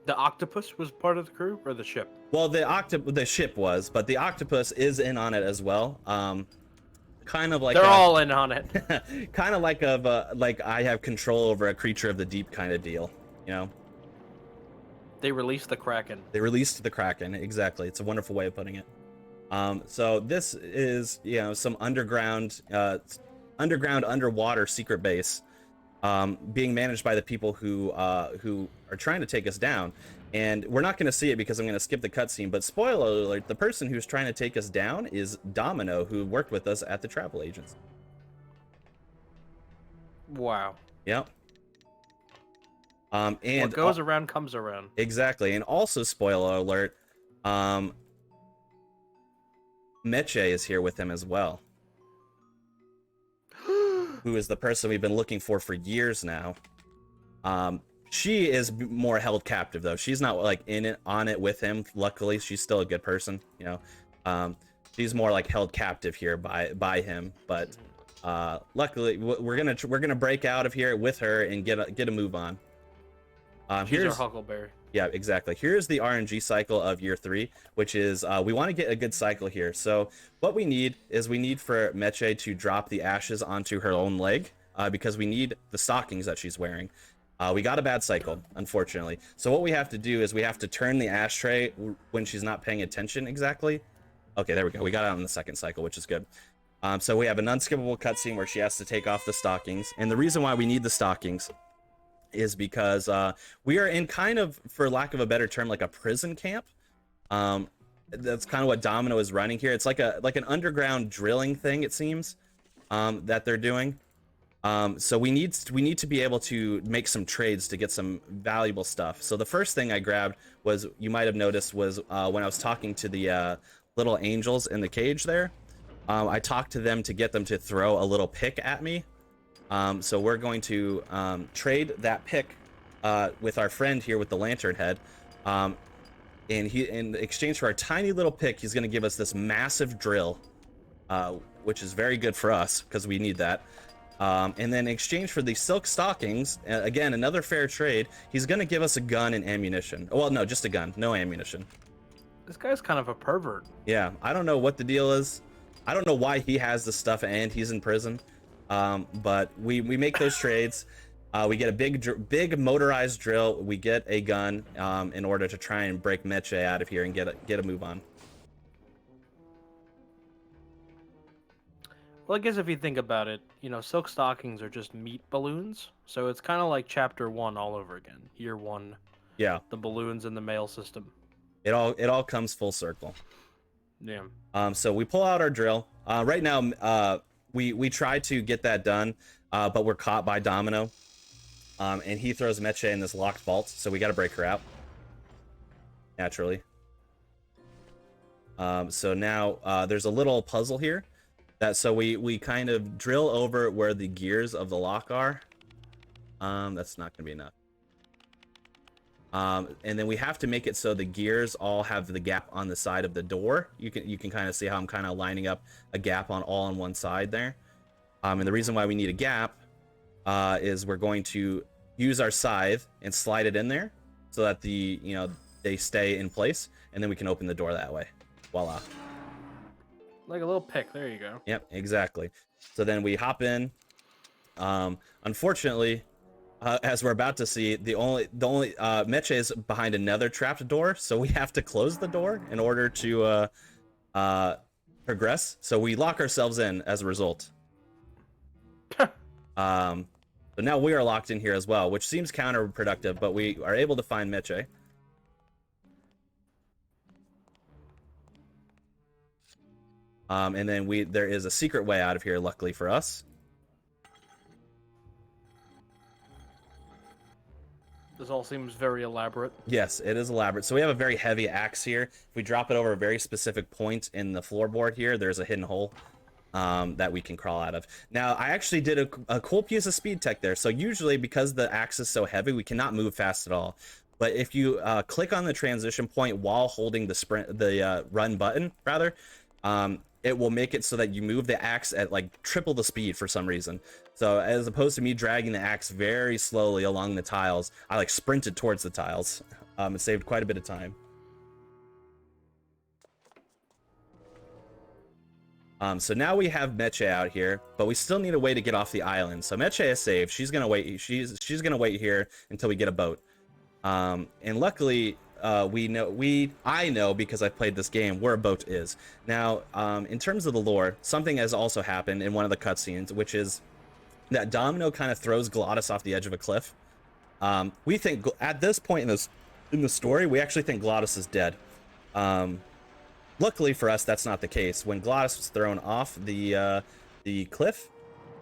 The octopus was part of the crew, or the ship? Well, the ship was, but the octopus is in on it as well. Kind of like they're all in on it. Kind of like like I have control over a creature of the deep kind of deal, They released the Kraken. They released the Kraken, exactly. It's a wonderful way of putting it. So this is, some underground, underwater secret base, being managed by the people who are trying to take us down. And we're not going to see it because I'm going to skip the cutscene, but spoiler alert, the person who's trying to take us down is Domino, who worked with us at the travel agency. Wow. Yep. And what goes around comes around. Exactly. And also, spoiler alert, Meche is here with him as well. Who is the person we've been looking for years now. She is more held captive though. She's not like on it with him. Luckily, she's still a good person, she's more like held captive here by him, but luckily we're gonna break out of here with her and get a move on. Here's our Huckleberry. Yeah, exactly. Here's the RNG cycle of year 3, which is we want to get a good cycle here. So what we need is for Meche to drop the ashes onto her own leg, because we need the stockings that she's wearing. We got a bad cycle, unfortunately. So what we have to do is we have to turn the ashtray when she's not paying attention exactly. Okay, there we go. We got it on the second cycle, which is good. So we have an unskippable cutscene where she has to take off the stockings. And the reason why we need the stockings is because we are in kind of, for lack of a better term, like a prison camp. That's kind of what Domino is running here. It's like an underground drilling thing, it seems, that they're doing. So we need to be able to make some trades to get some valuable stuff. So the first thing I grabbed was, you might have noticed, was when I was talking to the little angels in the cage there. I talked to them to get them to throw a little pick at me. So we're going to trade that pick with our friend here with the lantern head. And he, in exchange for our tiny little pick, he's going to give us this massive drill, which is very good for us because we need that. And then in exchange for the silk stockings, again, another fair trade, he's going to give us a gun and ammunition. Well, no, just a gun, no ammunition. This guy's kind of a pervert. Yeah, I don't know what the deal is. I don't know why he has this stuff and he's in prison. But we make those trades. We get a big motorized drill. We get a gun in order to try and break Meche out of here and get a move on. Well, I guess if you think about it, you know, silk stockings are just meat balloons. So it's kind of like Chapter 1 all over again. Year 1. Yeah. The balloons in the mail system. It all comes full circle. Yeah. So we pull out our drill. Right now, we try to get that done, but we're caught by Domino. And he throws Meche in this locked vault, so we got to break her out. Naturally. So now there's a little puzzle here. So we kind of drill over where the gears of the lock are. That's not gonna be enough. And then we have to make it so the gears all have the gap on the side of the door. You can kind of see how I'm kind of lining up a gap on one side there. And the reason why we need a gap is we're going to use our scythe and slide it in there so that they stay in place, and then we can open the door that way. Voila. Like a little pick. There you go. Yep, exactly. So then we hop in. Unfortunately, as we're about to see, the only Meche is behind another trapped door, so we have to close the door in order to progress. So we lock ourselves in as a result. So now we are locked in here as well, which seems counterproductive, but we are able to find Meche. And then there is a secret way out of here, luckily for us. This all seems very elaborate. Yes, it is elaborate. So we have a very heavy axe here. If we drop it over a very specific point in the floorboard here, there's a hidden hole that we can crawl out of. Now, I actually did a cool piece of speed tech there. So usually, because the axe is so heavy, we cannot move fast at all. But if you click on the transition point while holding the run button, rather, it will make it so that you move the axe at like triple the speed for some reason. So as opposed to me dragging the axe very slowly along the tiles, I like sprinted towards the tiles. It saved quite a bit of time. So now we have Meche out here, but we still need a way to get off the island. So Meche is saved. She's gonna wait. She's gonna wait here until we get a boat. And luckily, I know because I played this game where a boat is. Now, in terms of the lore, something has also happened in one of the cutscenes, which is that Domino kind of throws Glottis off the edge of a cliff. We think at this point in the story, we actually think Glottis is dead. Luckily for us, that's not the case. When Glottis was thrown off the cliff,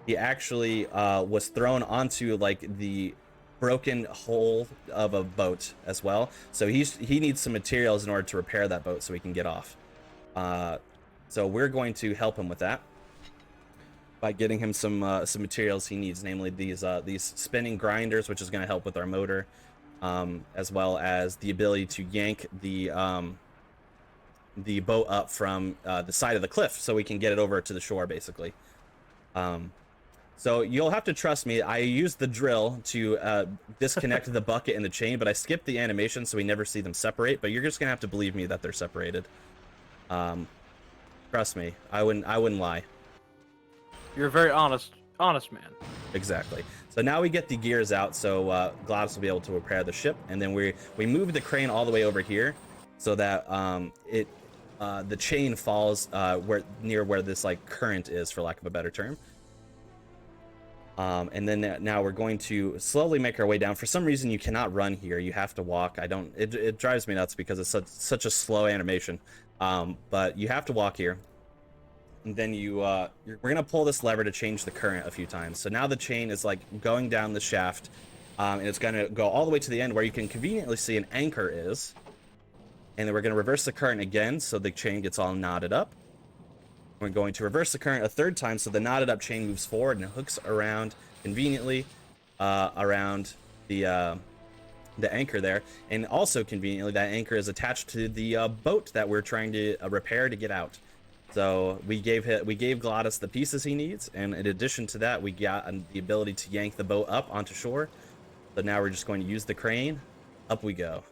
he actually was thrown onto like the broken hull of a boat as well. So he needs some materials in order to repair that boat so he can get off. So we're going to help him with that by getting him some materials he needs, namely these spinning grinders, which is going to help with our motor, as well as the ability to yank the boat up from the side of the cliff so we can get it over to the shore, basically. So you'll have to trust me. I used the drill to disconnect the bucket and the chain, but I skipped the animation so we never see them separate. But you're just gonna have to believe me that they're separated. Trust me, I wouldn't lie. You're a very honest man. Exactly. So now we get the gears out, so Glottis will be able to repair the ship, and then we move the crane all the way over here, so that the chain falls near where this like current is, for lack of a better term. And then now we're going to slowly make our way down. For some reason, you cannot run here. You have to walk. It drives me nuts because it's such a slow animation. But you have to walk here. And then we're going to pull this lever to change the current a few times. So now the chain is like going down the shaft. And it's going to go all the way to the end where you can conveniently see an anchor is. And then we're going to reverse the current again so the chain gets all knotted up. We're going to reverse the current a third time so the knotted up chain moves forward and hooks around conveniently around the the anchor there, and also conveniently that anchor is attached to the boat that we're trying to repair to get out. So we gave Glottis the pieces he needs, and in addition to that, we got the ability to yank the boat up onto shore. So now we're just going to use the crane. Up we go.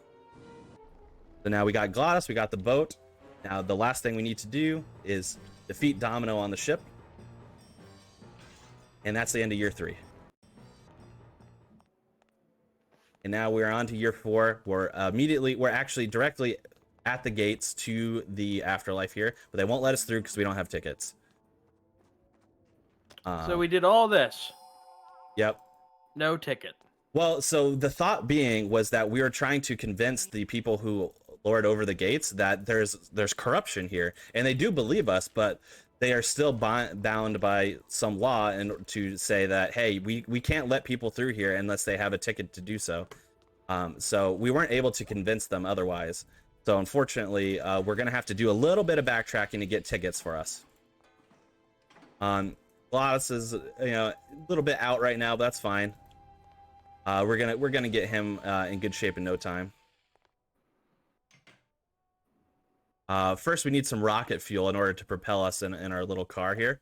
So now we got Glottis, we got the boat. Now the last thing we need to do is defeat Domino on the ship, and that's the end of year 3. And now we're on to year 4. We're actually directly at the gates to the afterlife here, but they won't let us through because we don't have tickets. So we did all this. Yep. No ticket. Well, so the thought being was that we were trying to convince the people who lord over the gates that there's corruption here, and they do believe us, but they are still bound by some law and to say that, hey, we can't let people through here unless they have a ticket to do so. So we weren't able to convince them otherwise. So unfortunately, we're gonna have to do a little bit of backtracking to get tickets for us. Glottis is a little bit out right now, but that's fine. We're gonna get him in good shape in no time. First, we need some rocket fuel in order to propel us in our little car here.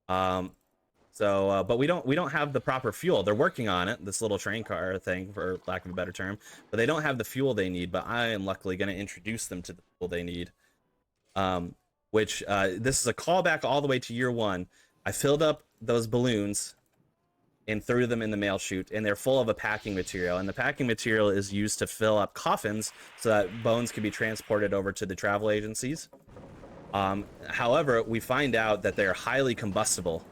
But we don't have the proper fuel. They're working on it, this little train car thing, for lack of a better term, but they don't have the fuel they need. But I am luckily going to introduce them to the fuel they need. This is a callback all the way to year 1. I filled up those balloons and threw them in the mail chute, and they're full of a packing material, and the packing material is used to fill up coffins so that bones can be transported over to the travel agencies. However, we find out that they're highly combustible.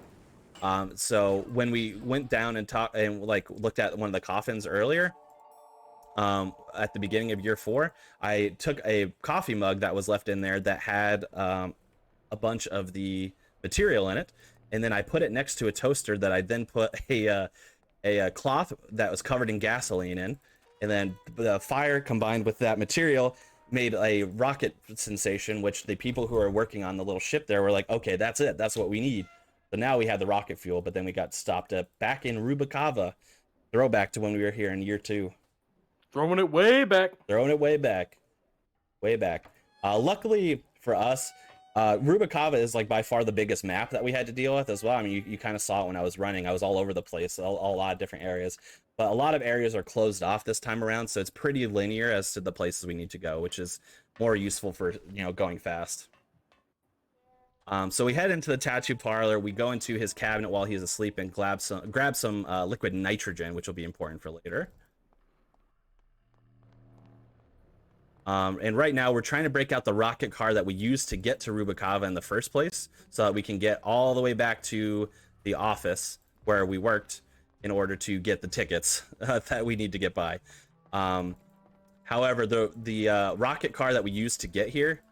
So when we went down and looked at one of the coffins earlier, at the beginning of year 4, I took a coffee mug that was left in there that had a bunch of the material in it, and then I put it next to a toaster that I then put a cloth that was covered in gasoline in, and then the fire combined with that material made a rocket sensation, which the people who are working on the little ship there were like, okay, that's it, that's what we need. So now we had the rocket fuel, but then we got stopped back in Rubikava. Throwback to when we were here in year 2. Throwing it way back. Throwing it way back. Way back. Luckily for us, Rubikava is like by far the biggest map that we had to deal with as well. I mean, you kind of saw it when I was running. I was all over the place, a lot of different areas. But a lot of areas are closed off this time around, so it's pretty linear as to the places we need to go, which is more useful for, going fast. So we head into the tattoo parlor. We go into his cabinet while he's asleep and grab some liquid nitrogen, which will be important for later. And right now we're trying to break out the rocket car that we used to get to Rubikava in the first place, so that we can get all the way back to the office where we worked in order to get the tickets that we need to get by. However, the rocket car that we used to get here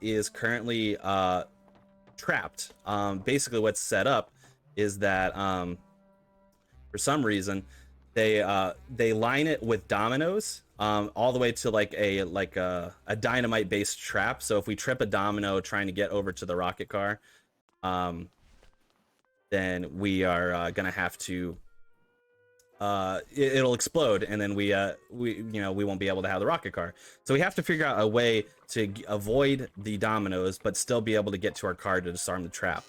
is currently trapped. Basically what's set up is that for some reason they line it with dominoes all the way to like a dynamite based trap. So if we trip a domino trying to get over to the rocket car, then we are gonna have to it'll explode, and then we won't be able to have the rocket car. So we have to figure out a way to avoid the dominoes but still be able to get to our car to disarm the trap.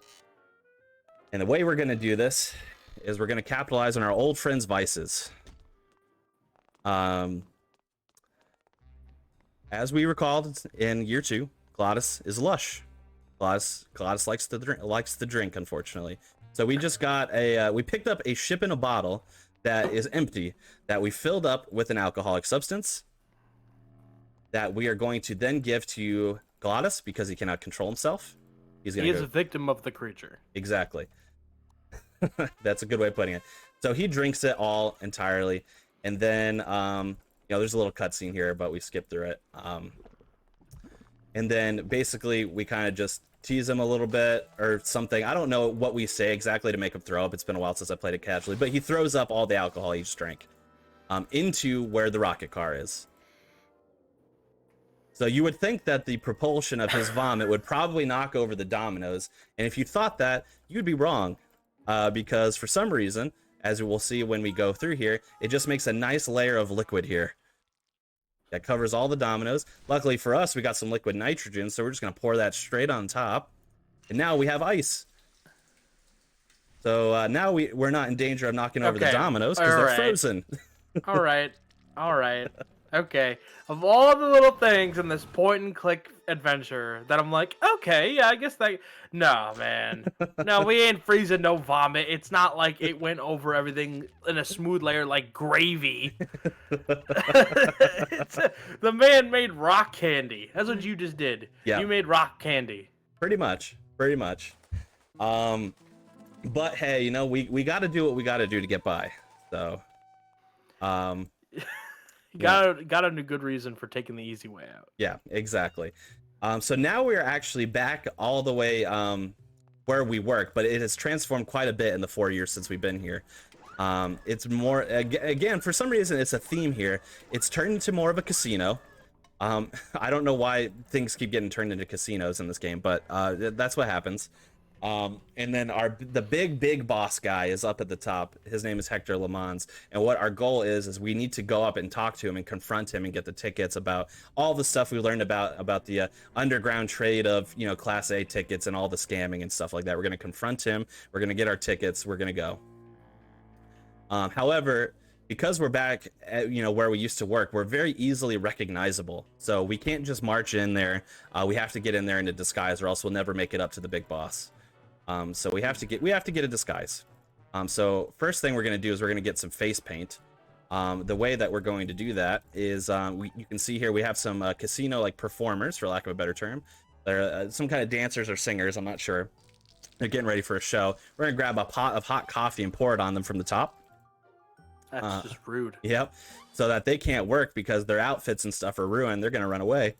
And the way we're gonna do this is we're gonna capitalize on our old friend's vices. As we recalled in year 2, Glottis is lush. Glottis likes to drink, unfortunately. So we just got we picked up a ship in a bottle that is empty, that we filled up with an alcoholic substance that we are going to then give to Glottis because he cannot control himself. He is a victim of the creature. Exactly. That's a good way of putting it. So he drinks it all entirely, and then there's a little cutscene here, but we skipped through it. And then basically we kind of just tease him a little bit or something. I don't know what we say exactly to make him throw up. It's been a while since I played it casually, but he throws up all the alcohol he just drank into where the rocket car is. So you would think that the propulsion of his vomit would probably knock over the dominoes, and if you thought that, you'd be wrong, because for some reason as we'll see when we go through here, it just makes a nice layer of liquid here that covers all the dominoes. Luckily for us, we got some liquid nitrogen, so we're just gonna pour that straight on top, and now we have ice. So now we're not in danger of knocking over the dominoes because they're frozen. All right. Okay. Of all the little things in this point and click adventure that I'm like, okay, yeah, I guess that. No, man. No, we ain't freezing no vomit. It's not like it went over everything in a smooth layer like gravy. The man made rock candy. That's what you just did. Yeah. You made rock candy. Pretty much. But hey, you know, we got to do what we got to do to get by. So, got a good reason for taking the easy way out. Yeah, exactly. So now we're actually back all the way where we work, but it has transformed quite a bit in the 4 years since we've been here. It's more, again, for some reason, it's a theme here. It's turned into more of a casino. I don't know why things keep getting turned into casinos in this game, but that's what happens. And then the big boss guy is up at the top. His name is Hector Le Mans, and what our goal is we need to go up and talk to him and confront him and get the tickets about all the stuff we learned about the underground trade of, you know, Class A tickets and all the scamming and stuff like that. We're going to confront him. We're going to get our tickets. We're going to go. However, because we're back at, you know, where we used to work, we're very easily recognizable. So we can't just march in there. We have to get in there in a disguise, or else we'll never make it up to the big boss. So we have to get a disguise. So first thing we're going to do is we're going to get some face paint. The way that we're going to do that is you can see here we have some casino like performers, for lack of a better term. They're some kind of dancers or singers, I'm not sure. They're getting ready for a show. We're going to grab a pot of hot coffee and pour it on them from the top. That's just rude. Yep. So that they can't work because their outfits and stuff are ruined. They're going to run away.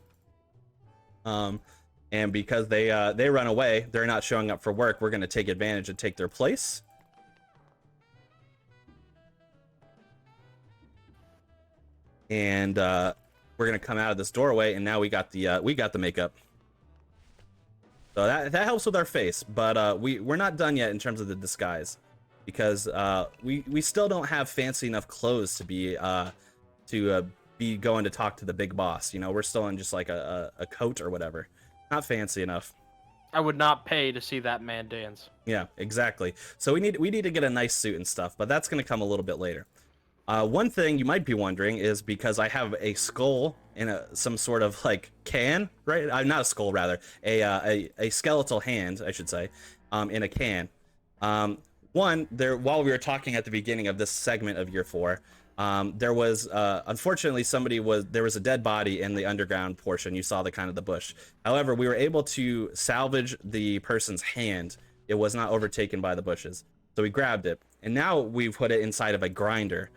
And because they run away, they're not showing up for work. We're going to take advantage and take their place. And we're going to come out of this doorway, and now we got the makeup. So that helps with our face, but we're not done yet in terms of the disguise, because we still don't have fancy enough clothes to be going to talk to the big boss. You know, we're still in just like a coat or whatever. Not fancy enough. I would not pay to see that man dance. Yeah, exactly. So we need to get a nice suit and stuff, but that's going to come a little bit later. One thing you might be wondering is because I have a skull in some sort of like can, right? Not a skull, rather a skeletal hand, I should say, in a can. While we were talking at the beginning of this segment of year 4. There was unfortunately there was a dead body in the underground portion. You saw the bush. However, we were able to salvage the person's hand. It was not overtaken by the bushes, so we grabbed it, and now we've put it inside of a grinder.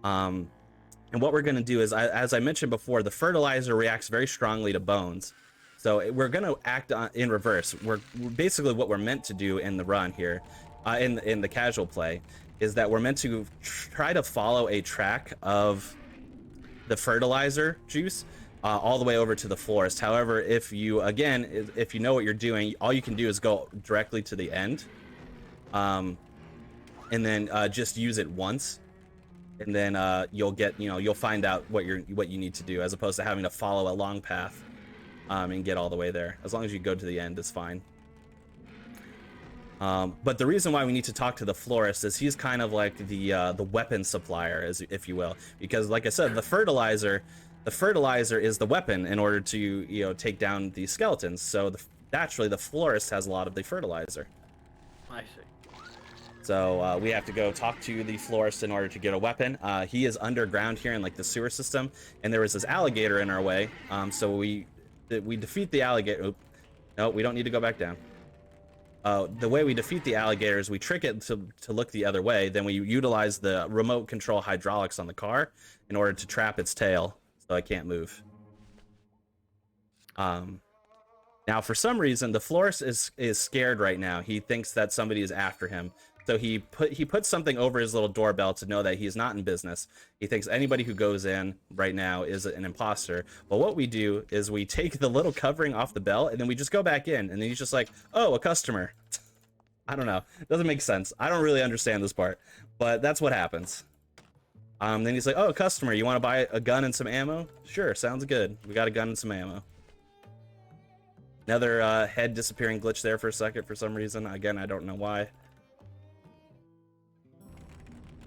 And what we're going to do is, as I mentioned before, the fertilizer reacts very strongly to bones, so we're going to act in reverse. We're basically what we're meant to do in the run here, in the casual play, is that we're meant to try to follow a track of the fertilizer juice all the way over to the florist. However, if you know what you're doing, all you can do is go directly to the end, and then just use it once, and then you'll find out what you need to do, as opposed to having to follow a long path and get all the way there. As long as you go to the end, is fine. But the reason why we need to talk to the florist is he's kind of like the weapon supplier, if you will, because like I said, the fertilizer is the weapon in order to take down these skeletons. So naturally, the florist has a lot of the fertilizer. I see. So we have to go talk to the florist in order to get a weapon. He is underground here in like the sewer system, and there was this alligator in our way. So we defeat the alligator. Oop. No, we don't need to go back down. The way we defeat the alligator is we trick it to look the other way. Then we utilize the remote control hydraulics on the car in order to trap its tail so it can't move. Now, for some reason, the florist is scared right now. He thinks that somebody is after him. So he puts something over his little doorbell to know that he's not in business. He thinks anybody who goes in right now is an imposter. But what we do is we take the little covering off the bell, and then we just go back in, and then he's just like, oh, a customer. I don't know. It doesn't make sense. I don't really understand this part. But that's what happens. Then he's like, oh, customer, you want to buy a gun and some ammo? Sure, sounds good. We got a gun and some ammo. Another head disappearing glitch there for a second for some reason. Again, I don't know why.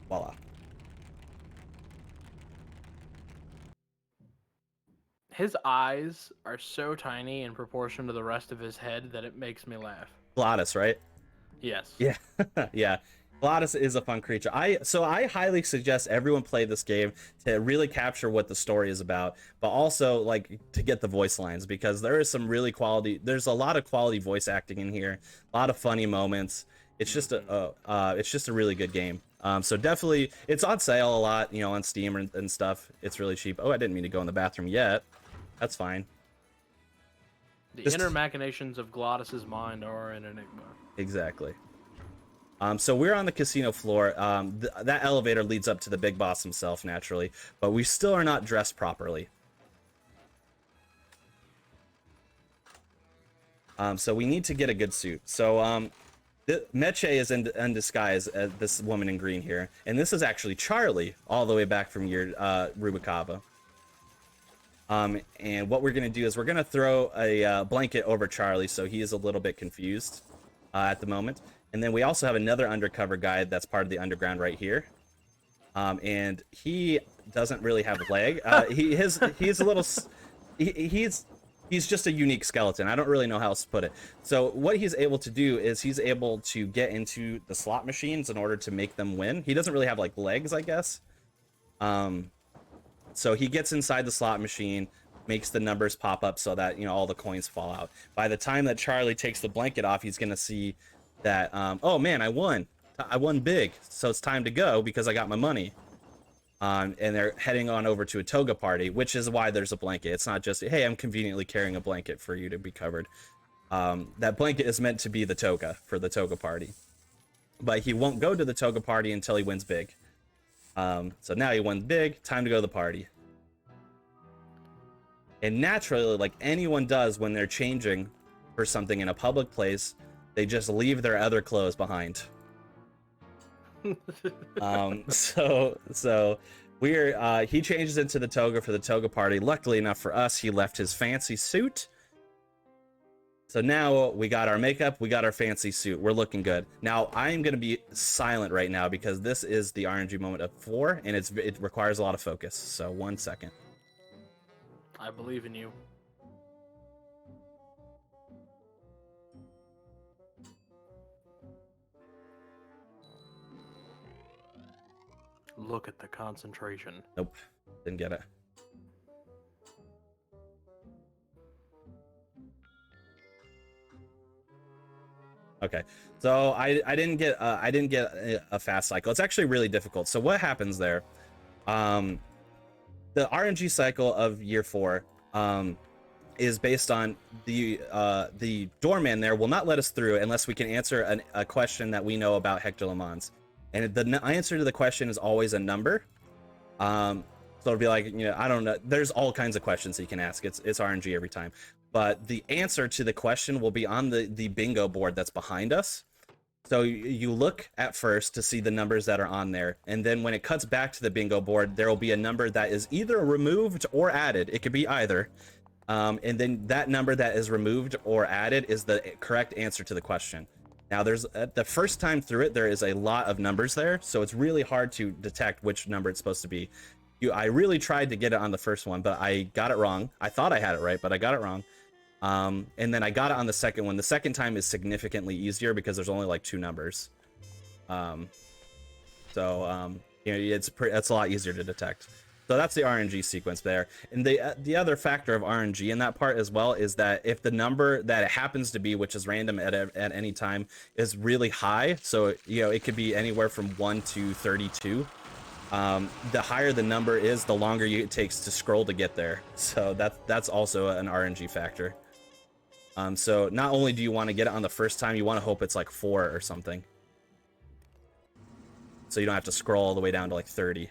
Voila. His eyes are so tiny in proportion to the rest of his head that it makes me laugh. Glottis, right? Yes. Yeah, yeah. Glottis is a fun creature. So I highly suggest everyone play this game to really capture what the story is about, but also like to get the voice lines, because there is some really quality. There's a lot of quality voice acting in here, a lot of funny moments. It's just a really good game. So definitely, it's on sale a lot, you know, on Steam and stuff. It's really cheap. Oh, I didn't mean to go in the bathroom yet. That's fine. The inner machinations of Glottis's mind are an enigma. Exactly. So we're on the casino floor. That elevator leads up to the big boss himself, naturally, but we still are not dressed properly. So we need to get a good suit. So Meche is in disguise as this woman in green here, and this is actually Charlie, all the way back from your Rubicava. And what we're going to do is we're going to throw a blanket over Charlie, so he is a little bit confused at the moment. And then we also have another undercover guy that's part of the underground right here. And he doesn't really have a leg. He's a little... He's just a unique skeleton. I don't really know how else to put it. So what he's able to do is he's able to get into the slot machines in order to make them win. He doesn't really have like legs, I guess. So he gets inside the slot machine, makes the numbers pop up so that, you know, all the coins fall out. By the time that Charlie takes the blanket off, he's going to see that, oh man, I won. I won big. So it's time to go because I got my money. And they're heading on over to a toga party, which is why there's a blanket. It's not just, hey, I'm conveniently carrying a blanket for you to be covered. That blanket is meant to be the toga for the toga party. But he won't go to the toga party until he wins big. So now he won big, time to go to the party. And naturally, like anyone does when they're changing for something in a public place, they just leave their other clothes behind. So we're he changes into the toga for the toga party. Luckily enough for us, he left his fancy suit. So now we got our makeup, we got our fancy suit. We're looking good. Now I'm gonna be silent right now because this is the RNG moment of 4, and it requires a lot of focus. So 1 second. I believe in you. Look at the concentration. Nope, didn't get it. Okay, so I didn't get a fast cycle. It's actually really difficult. So what happens there? The RNG cycle of year 4 is based on the doorman there will not let us through unless we can answer a question that we know about Hector Le Mans. And the answer to the question is always a number. So it'll be like, you know, I don't know. There's all kinds of questions that you can ask. It's RNG every time. But the answer to the question will be on the bingo board that's behind us. So you look at first to see the numbers that are on there. And then when it cuts back to the bingo board, there will be a number that is either removed or added. It could be either. And then that number that is removed or added is the correct answer to the question. Now, there's the first time through it, there is a lot of numbers there, so it's really hard to detect which number it's supposed to be. I really tried to get it on the first one, but I got it wrong. I thought I had it right, but I got it wrong. And then I got it on the second one. The second time is significantly easier because there's only like 2 numbers. You know, it's a lot easier to detect. So that's the RNG sequence there. And the other factor of RNG in that part as well is that if the number that it happens to be, which is random at any time, is really high, so you know it could be anywhere from 1 to 32. The higher the number is, the longer it takes to scroll to get there. So that's also an RNG factor. So not only do you want to get it on the first time, you want to hope it's like 4 or something, so you don't have to scroll all the way down to like 30.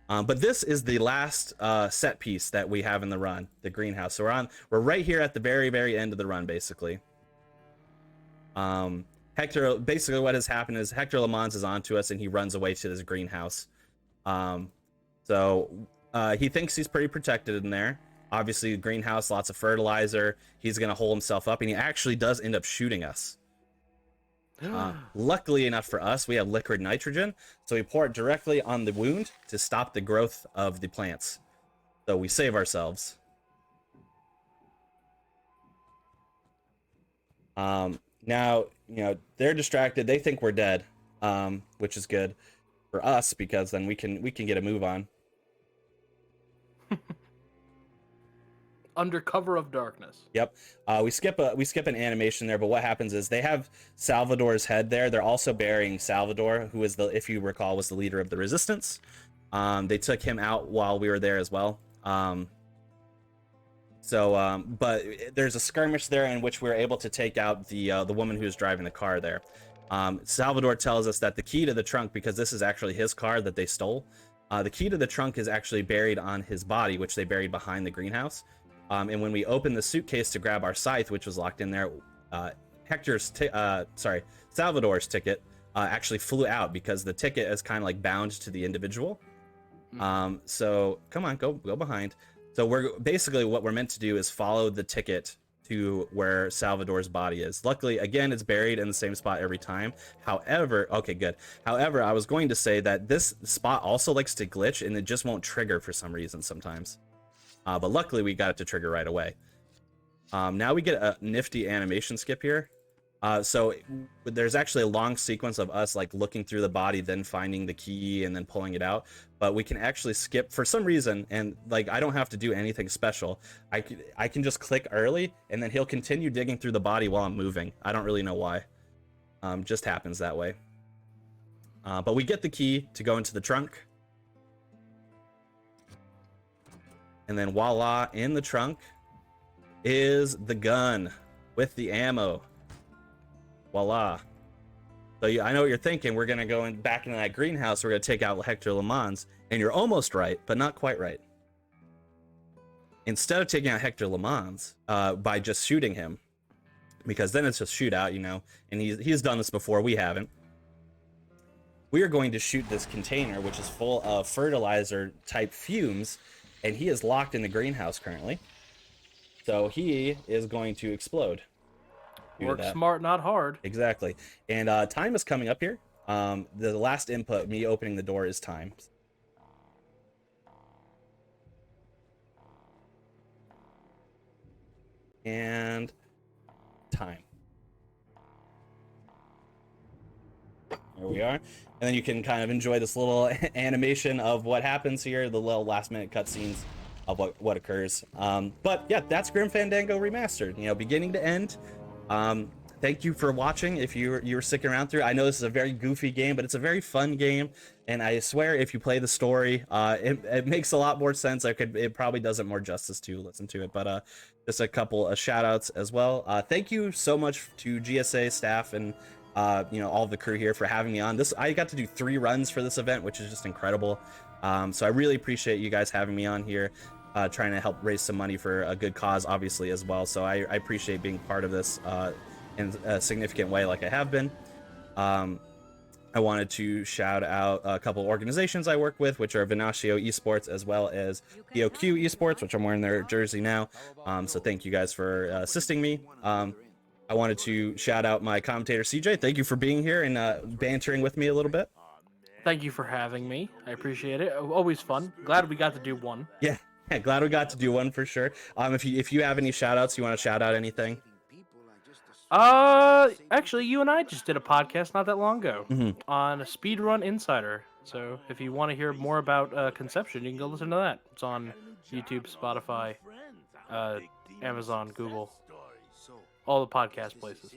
But this is the last set piece that we have in the run, the greenhouse. So we're right here at the very, very end of the run, basically. Hector, basically what has happened is Hector Le Mans is onto us and he runs away to his greenhouse. So he thinks he's pretty protected in there. Obviously, the greenhouse, lots of fertilizer. He's going to hole himself up, and he actually does end up shooting us. Luckily enough for us, we have liquid nitrogen, so we pour it directly on the wound to stop the growth of the plants. So we save ourselves. Now, you know, they're distracted. They think we're dead, which is good for us because then we can get a move on. Under cover of darkness. Yep. We skip an animation there, but what happens is they have Salvador's head there. They're also burying Salvador, who is if you recall, was the leader of the resistance. They took him out while we were there as well. But there's a skirmish there in which we were able to take out the woman who was driving the car there. Salvador tells us that the key to the trunk, because this is actually his car that they stole, the key to the trunk is actually buried on his body, which they buried behind the greenhouse. And when we opened the suitcase to grab our scythe, which was locked in there, Salvador's ticket actually flew out because the ticket is kind of like bound to the individual. So come on, go behind. So we're basically, what we're meant to do is follow the ticket to where Salvador's body is. Luckily, again, it's buried in the same spot every time. However, okay, good. However, I was going to say that this spot also likes to glitch and it just won't trigger for some reason sometimes. But luckily we got it to trigger right away. Now we get a nifty animation skip here. So there's actually a long sequence of us like looking through the body, then finding the key and then pulling it out. But we can actually skip for some reason, and like I don't have to do anything special. I can just click early, and then he'll continue digging through the body while I'm moving. I don't really know why. Just happens that way. But we get the key to go into the trunk. And then voila, in the trunk is the gun with the ammo. Voila. So I know what you're thinking. We're going to go back into that greenhouse. We're going to take out Hector Le Mans. And you're almost right, but not quite right. Instead of taking out Hector Le Mans by just shooting him, because then it's just shootout, you know, and he's done this before, we haven't. We are going to shoot this container, which is full of fertilizer type fumes, and he is locked in the greenhouse currently. So he is going to explode. Work smart, not hard. Exactly. And time is coming up here. The last input, me opening the door, is time. And time. There we are. And then you can kind of enjoy this little animation of what happens here, the little last minute cutscenes of what occurs. But yeah, that's Grim Fandango Remastered, you know, beginning to end. Thank you for watching. If you were sticking around through, I know this is a very goofy game, but it's a very fun game, and I swear if you play the story, it makes a lot more sense. It probably does it more justice to listen to it. But just a couple of shout outs as well. Thank you so much to GSA staff and you know, all of the crew here for having me on. I got to do 3 runs for this event, which is just incredible. So I really appreciate you guys having me on here, trying to help raise some money for a good cause, obviously, as well. So I appreciate being part of this in a significant way, like I have been. I wanted to shout out a couple of organizations I work with, which are Venatio Esports as well as EOQ Esports, which I'm wearing their jersey now. So thank you guys for assisting me. I wanted to shout out my commentator CJ. Thank you for being here and bantering with me a little bit. Thank you for having me. I appreciate it. Always fun. Glad we got to do one. Yeah, glad we got to do one for sure. If you have any shout outs, you want to shout out anything? Actually, you and I just did a podcast not that long ago on a Speedrun Insider. So if you want to hear more about Konception, you can go listen to that. It's on YouTube, Spotify, Amazon, Google, all the podcast places.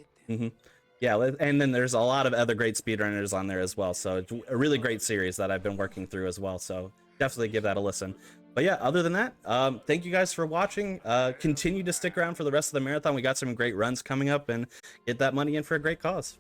Yeah, and then there's a lot of other great speedrunners on there as well. So it's a really great series that I've been working through as well. So definitely give that a listen. But yeah, other than that, thank you guys for watching. Continue to stick around for the rest of the marathon. We got some great runs coming up, and get that money in for a great cause.